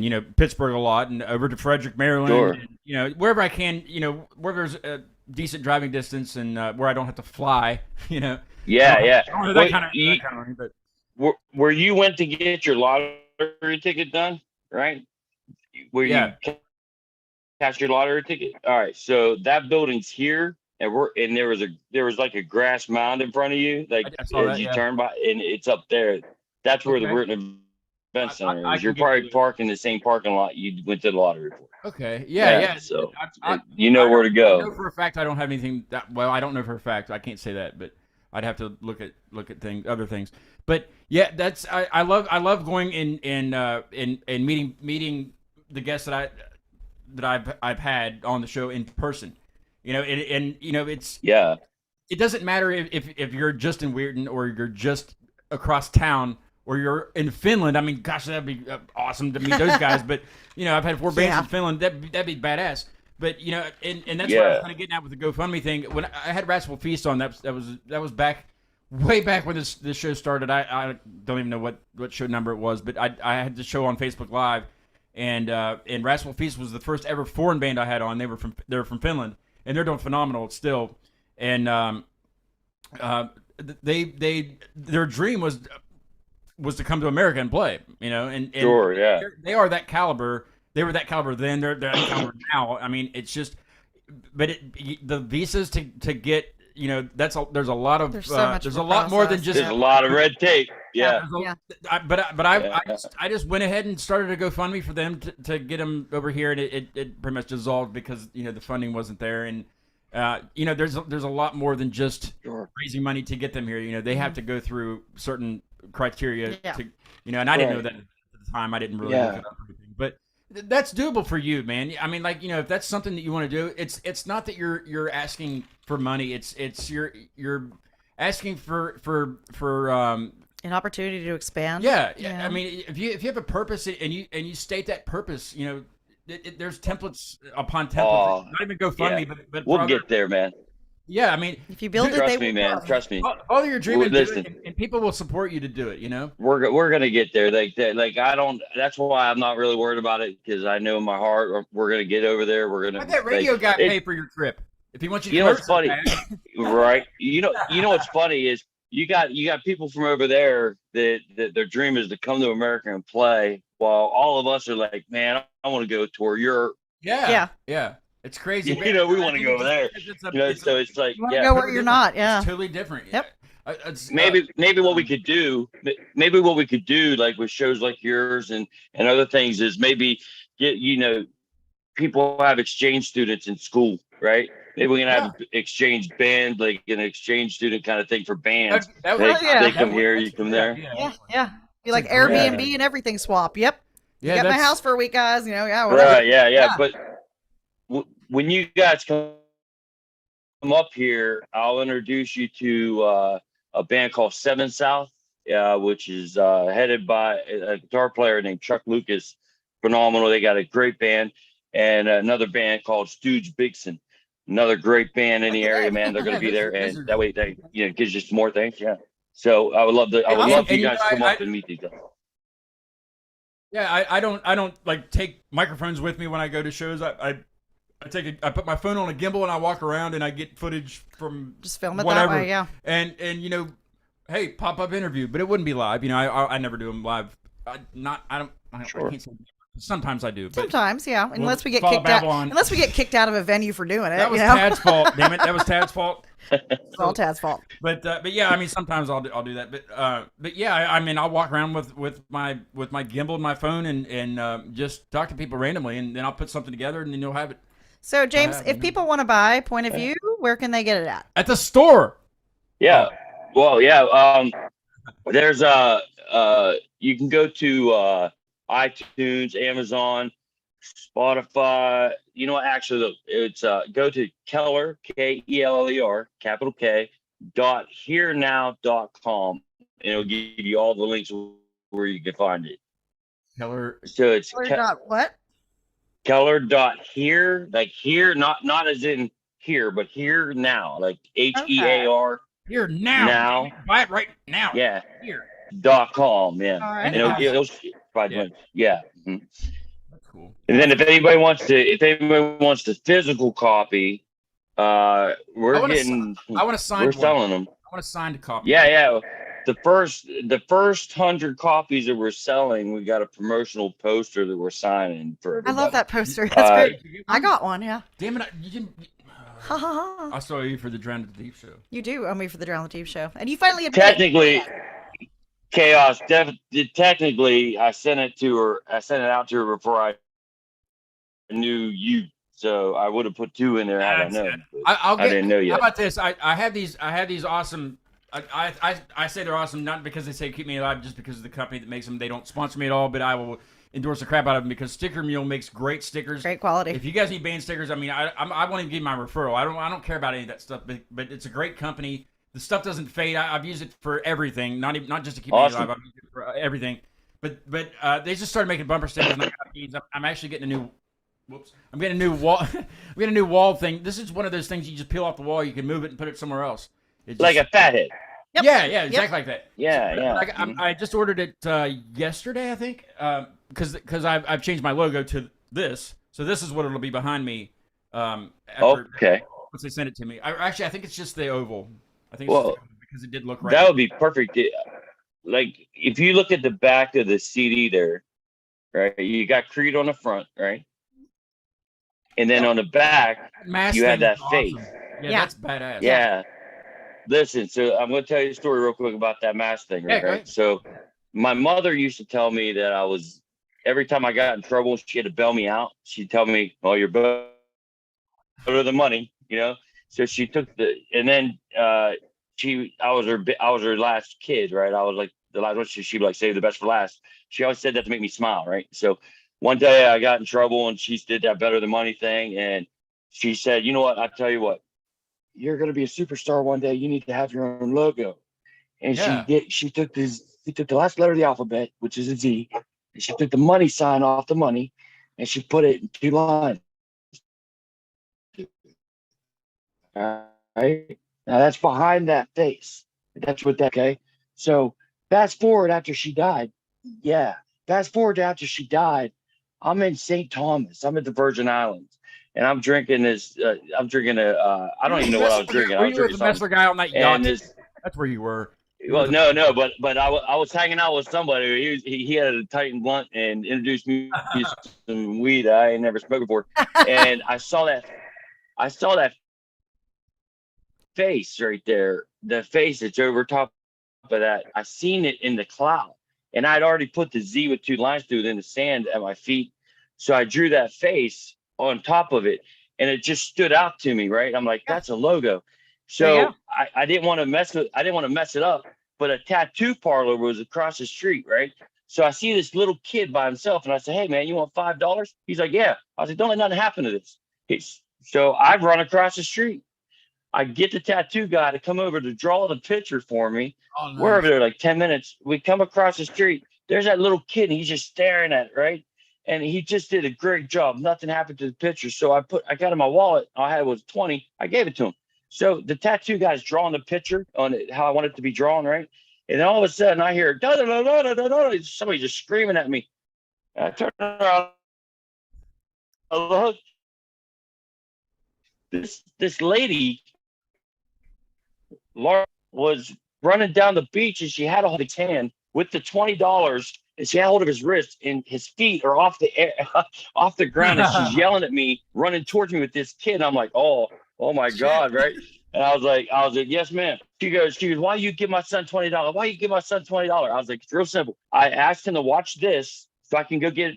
you know, Pittsburgh a lot, and over to Frederick, Maryland. Sure. And, you know, wherever I can, you know, where there's a decent driving distance and where I don't have to fly. You know. Yeah. That kind of but where you went to get your lottery ticket done, right? Where you cash your lottery ticket. All right, so that building's here, and there was like a grass mound in front of you, like as you turn by, and it's up there. That's where the Weirton Event Center is. You're probably parked in the same parking lot you went to the lottery for. Okay, yeah. So you know where to go. I know for a fact I don't have anything. I don't know for a fact. I can't say that, but I'd have to look at other things. But yeah, that's I love going and meeting the guests that I've had on the show in person, you know, and you know it doesn't matter if you're just in Weirton or you're just across town or you're in Finland. I mean, gosh, that'd be awesome to meet those guys. But you know, I've had 4 bands in Finland. That'd be badass. But you know, and that's what I was kind of getting at with the GoFundMe thing. When I had Wrathful Feast on, that was way back when this show started. I don't even know what show number it was, but I had the show on Facebook Live. And Wrathful Feast was the first ever foreign band I had on. They were from Finland, and they're doing phenomenal still. And their dream was to come to America and play, you know. And sure, yeah, they are that caliber. They were that caliber then. They're that caliber now. I mean, it's just, but the visas to get. You know, there's a lot of there's a lot more than just there's a lot of red tape. Yeah. I just went ahead and started a GoFundMe for them to get them over here, and it pretty much dissolved because you know the funding wasn't there, and there's a lot more than just Sure. raising money to get them here. They have to go through certain criteria Yeah. to, and I didn't know Right. that at the time. I didn't really Yeah. look it up or anything, but that's doable for you, man. I mean, like, if that's something that you want to do, it's not that you're asking for money. It's you're asking for An opportunity to expand. yeah. Yeah. I mean, if you have a purpose and you state that purpose, there's templates upon templates. Oh, Not even GoFundMe, yeah. but We'll rather- get there, man. yeah. I mean, If you build it, they Trust will me, man. come. Trust me. follow your dream and do Listen. it, and people will support you to do it. We're gonna get there. Like I don't. That's why I'm not really worried about it, because I know in my heart we're gonna get over there. We're gonna. Let that radio like, guy it- pay for your trip if he wants you to. You know what's commercial, funny? man. Right? You know what's funny is you got people from over there that their dream is to come to America and play, while all of us are like, man, I want to go tour Europe. Yeah. It's crazy. We want to go over there. So it's like, You want to yeah, go where you're not. Yeah. It's totally different. Yep. maybe what we could do, like with shows like yours and other things, is maybe get people have exchange students in school, right? Maybe we can have exchange band, like an exchange student kind of thing for bands. That They, would- yeah. they come here, you come there. Yeah. Yeah. Be like It's a great Airbnb idea. and everything swap. Yep. Yeah, Get my that's- house for a week, guys. Yeah, whatever. Right, yeah. Yeah. But when you guys come up here, I'll introduce you to a band called Seven South, which is headed by a guitar player named Chuck Lucas. Phenomenal. They got a great band, and another band called Stooge Bigson. Another great band in the area, man. They're going to be there, Those are- and that way they gives you some more things. Yeah. So I would love for And you you guys know, to come I- up and meet these guys. Yeah, I don't like take microphones with me when I go to shows. I put my phone on a gimbal and I walk around and I get footage from Just film it whatever. that way. Yeah. And hey, pop up interview, but it wouldn't be live. I never do them live. I Sure. can't say. Sometimes I do. But Sometimes, yeah. Unless we get follow kicked out. Babylon. Unless we get kicked out of a venue for doing it. that was Tad's fault. Damn it, that was Tad's fault. It's all Tad's fault. But yeah, I mean, sometimes I'll do that. But yeah, I mean, I'll walk around with my gimbal and my phone and just talk to people randomly, and then I'll put something together, and then you'll have it So, James, have, if people want to buy Point of View, where can they get it at? at the store. Yeah. Well, yeah. There's you can go to iTunes, Amazon, Spotify. Actually, look, it's go to Keller, Keller, capital K, .hearnow.com, and it'll give you all the links where you can find it. Keller. So it's What? Keller.hear, like here, not as in here, but here now, like HEAR. Here now. Buy it right now. Yeah. Here. .com. Yeah. All right. And it'll provide Yeah. links. Yeah. Mhm. That's cool. And then if anybody wants the physical copy, I we're want getting, to sign. we're one. selling them. I want to sign a copy. Yeah. The first 100 copies that we're selling, we got a promotional poster that we're signing for I everybody. love that poster. That's great. Did you get I one? got one. Yeah. Damn it! You didn't. Ha ha ha. I saw you for the Drowned at the Deep show. You do owe me for the Drown the Deep show, and you finally admitted. Technically, Chaos. Technically, I sent it out to her before I knew you. So I would have put 2 in there had I known. but I'll I get. didn't know How yet. about this? I have these awesome. I say they're awesome not because they say keep me alive, just because of the company that makes them. They don't sponsor me at all, but I will endorse the crap out of them because Sticker Mule makes great stickers. Great quality. If you guys need band stickers, I mean, I won't even give you my referral. I don't care about any of that stuff, but it's a great company. The stuff doesn't fade. I've used it for everything, not just to keep Awesome. me alive. I've used it for everything. But they just started making bumper stickers. And I got these. I'm actually getting a new. Whoops! I'm getting a new wall. I'm getting a new wall thing. This is one of those things you just peel off the wall. You can move it and put it somewhere else. It's Like just, a fathead. Yep. yeah, exactly like that. Yeah. I just ordered it yesterday, I think, because I've changed my logo to this. So this is what it'll be behind me. After, Okay. Once they send it to me. I think it's just the oval. I think it's Well, just the oval because it did look right. That would be perfect. Like if you look at the back of the CD there, right? You got Creed on the front, right? And then on the back, Mask you had thing that is face. awesome. Yeah, Yeah. that's badass. Yeah. Listen, so I'm going to tell you a story real quick about that mask thing, Yeah, right? go ahead. So my mother used to tell me that every time I got in trouble, she had to bail me out. She'd tell me, "Oh, you're better than money," So she took and then I was her last kid, right? I was like the last one. She'd be like, save the best for last. She always said that to make me smile, right? So one day I got in trouble and she did that better than money thing. And she said, you know what? I tell you what, you're going to be a superstar one day. You need to have your own logo. And she took the last letter of the alphabet, which is a Z, and she took the money sign off the money and she put it in 2 lines. All right. Now that's behind that face. That's what that, okay. So fast forward after she died. Yeah. Fast forward to after she died. I'm in St. Thomas. I'm at the Virgin Islands. And I'm drinking this. I don't even know what I was drinking. Were you with the Messer guy on that yacht? That's where you were. Well, no, but I was hanging out with somebody. He had a Titan blunt and introduced me to some weed I ain't never smoked before. And I saw that face right there. The face that's over top of that. I seen it in the cloud, and I'd already put the Z with 2 lines through it in the sand at my feet. So I drew that face on top of it, and it just stood out to me. Right, I'm like, that's a logo. So I didn't want to mess it up, but a tattoo parlor was across the street, right? So I see this little kid by himself, and I said, hey, man, you want $5? He's like, yeah. I was like, don't let nothing happen to this. So I run across the street. I get the tattoo guy to come over to draw the picture for me. Oh, nice. We're over there like 10 minutes. We come across the street. There's that little kid, and he's just staring at it, right? And he just did a great job. Nothing happened to the picture. So I got in my wallet. All I had was 20. I gave it to him. So the tattoo guy's drawing the picture on it, how I want it to be drawn, right? And then all of a sudden I hear somebody just screaming at me. And I turn around. I look. This lady, Laura, was running down the beach, and she had a hold of his hand with the $20, and she had hold of his wrist, and his feet are off the ground, and she's yelling at me, running towards me with this kid. And I'm like, oh my God, right? And I was like, yes, ma'am. She goes, why you give my son $20? Why you give my son $20? I was like, it's real simple. I asked him to watch this so I can go get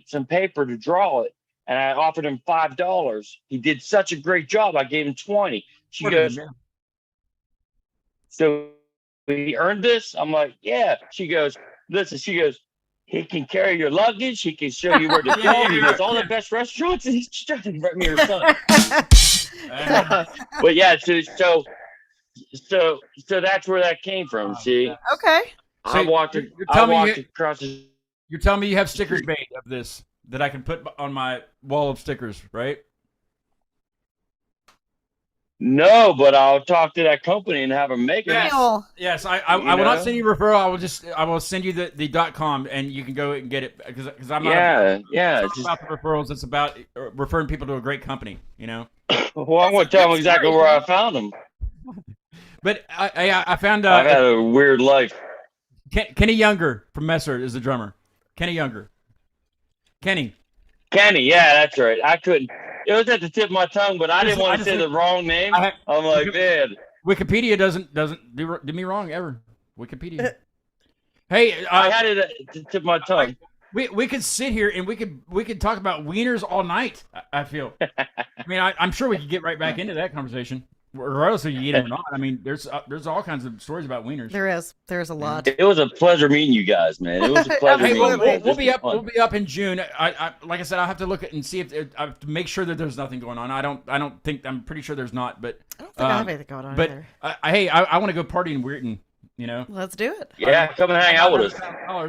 some paper to draw it. And I offered him $5. He did such a great job. I gave him 20. She goes, so he earned this? I'm like, yeah. She goes, he can carry your luggage. He can show you where to go. He goes, all the best restaurants. And he's trying to rent me her son. But yeah, so that's where that came from. See? Okay. I walked across. You're telling me you have stickers made of this that I can put on my wall of stickers, right? No, but I'll talk to that company and have them make it. Yes, I will not send you a referral. I will send you the .com, and you can go and get it because I'm not. It's about the referrals. It's about referring people to a great company. You know. Well, I'm going to tell them exactly where I found them. But I found. I've had a weird life. Kenny Younger from Messer is the drummer. Kenny Younger. Kenny, yeah, that's right. I couldn't. It was at the tip of my tongue, but I didn't want to say the wrong name. I'm like, man. Wikipedia doesn't do me wrong ever. Wikipedia. Hey, I had it at the tip of my tongue. We could sit here and we could talk about wieners all night. I feel. I mean, I'm sure we could get right back into that conversation, regardless if you eat them or not. I mean, there's all kinds of stories about wieners. There's a lot. It was a pleasure meeting you guys, man. It was a pleasure meeting you. We'll be up in June. I like I said, I'll have to look at and see if I have to make sure that there's nothing going on. I'm pretty sure there's not, but I don't think I have anything going on either. I want to go party in Weirton. You know, let's do it. Yeah, come and hang out with us.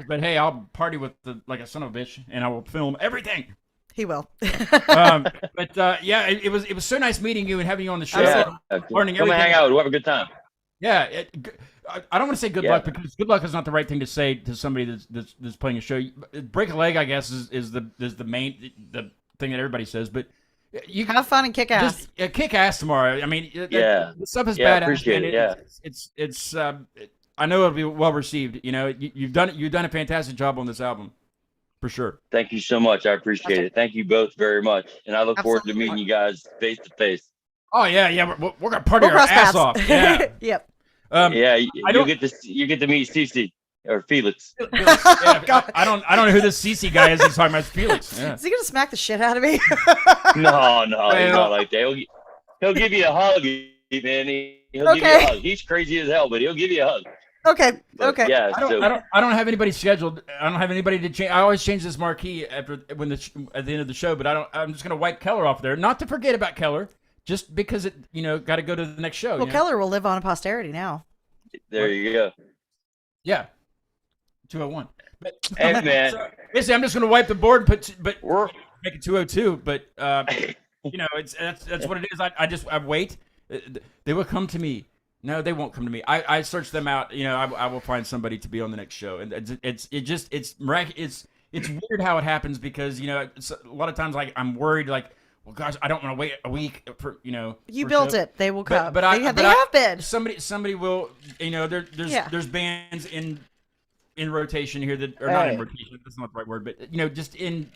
But hey, I'll party with like a son of a bitch, and I will film everything. He will. Yeah, it was so nice meeting you and having you on the show. Yeah, come and hang out. We'll have a good time. Yeah, I don't want to say good luck because good luck is not the right thing to say to somebody that's playing a show. Break a leg, I guess, is the main thing that everybody says, but. You have fun and kick ass. Just kick ass tomorrow. I mean, the stuff is bad. Appreciate it. Yeah, it's. I know it'll be well received. You know, you've done a fantastic job on this album, for sure. Thank you so much. I appreciate it. Thank you both very much, and I look forward to meeting you guys face to face. Oh yeah, we're gonna party our ass off. Yeah. Yep. You get to meet Cece. Or Felix. I don't know who this CC guy is. He's talking about Felix. Yeah. Is he gonna smack the shit out of me? No, he's not like that. he'll give you a hug, man. He'll give you a hug. He's crazy as hell, but he'll give you a hug. Okay. But, Okay. Yeah. I don't have anybody scheduled. I don't have anybody to change. I always change this marquee at the end of the show, but I'm just gonna wipe Keller off there. Not to forget about Keller, just because it got to go to the next show. Well, Keller will live on in posterity now. There you go. Yeah. 201. But, Hey, man. So, basically, I'm just gonna wipe the board and We're make it 202. But that's what it is. I wait. They will come to me. No, they won't come to me. I search them out. I will find somebody to be on the next show, and it's weird how it happens because it's a lot of times like I'm worried like, well, gosh, I don't want to wait a week for You for built show. it. They will come. But they have been. Somebody will. There's bands in rotation here that are not in rotation. That's not the right word, but just in.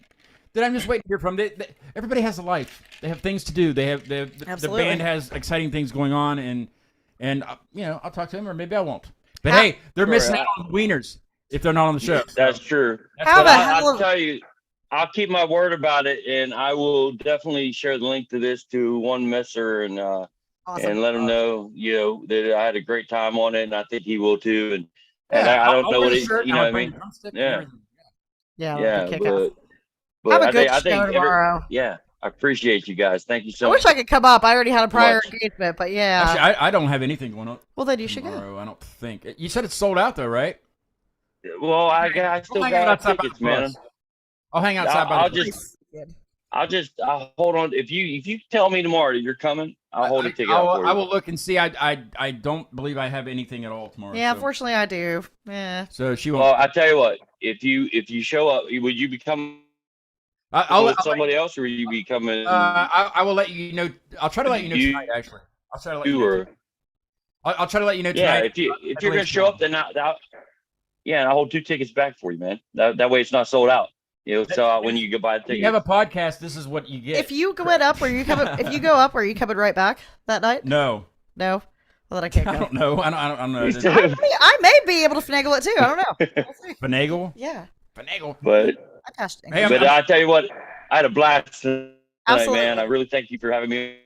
That I'm just waiting to hear from. Everybody has a life. They have things to do. The band has exciting things going on, and I'll talk to them, or maybe I won't. But hey, they're missing out on wieners if they're not on the show. That's true. I'll tell you, I'll keep my word about it, and I will definitely share the link to this to one messer and let him know that I had a great time on it, and I think he will too. And I don't know what it, I mean. Yeah. But Have a good I think show tomorrow. I appreciate you guys. Thank you so I much. wish I could come up. I already had a prior engagement, but yeah. Actually, I don't have anything going on. Well, then you should tomorrow, go. I don't think. You said it's sold out though, right? Well, I still got tickets, man. I'll hang outside. I'll hold on. If you tell me tomorrow that you're coming, I'll hold a ticket out for you. I will look and see. I don't believe I have anything at all tomorrow. Yeah, unfortunately I do. Yeah. So she won't. Well, I tell you what. If you show up, would you be coming with somebody else, or will you be coming? I will let you know. I'll try to let you know tonight. Actually, I'll try to let you know. I'll try to let you know tonight. Yeah, if you're gonna show up, then I'll hold 2 tickets back for you, man. That way it's not sold out. So when you go buy a ticket. If you have a podcast, this is what you get. If you go up, are you coming? If you go up, are you coming right back that night? No. Well, then I can't go. I don't know. I don't know. I may be able to finagle it too. I don't know. We'll see. Finagle? Yeah. Finagle. But I tell you what, I had a blast tonight, man. I really thank you for having me.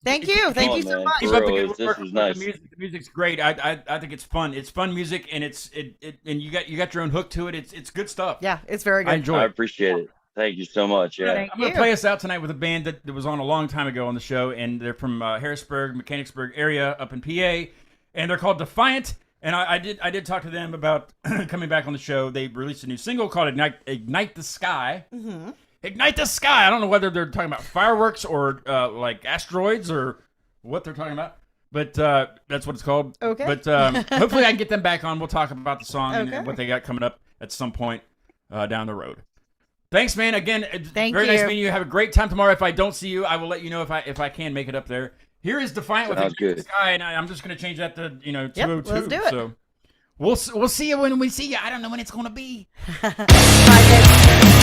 Thank you so much. Keep up the good This work. was nice. The music's great. I think it's fun. It's fun music, and and you got your own hook to it. It's good stuff. Yeah, it's very good. I enjoy it. I appreciate it. Thank you so much. Yeah. I'm going to play us out tonight with a band that was on a long time ago on the show, and they're from Harrisburg, Mechanicsburg area up in PA, and they're called Defiant. And I did talk to them about coming back on the show. They released a new single called Ignite the Sky. Mm-hmm. Ignite the Sky. I don't know whether they're talking about fireworks or like asteroids or what they're talking about, but that's what it's called. Okay. But hopefully I can get them back on. We'll talk about the song and what they got coming up at some point down the road. Thanks, man. Again, very nice meeting you. Have a great time tomorrow. If I don't see you, I will let you know if I can make it up there. Here is Defiant with the Sky, and I'm just going to change that to 202. Let's do it. So we'll see you when we see you. I don't know when it's going to be. Bye, guys.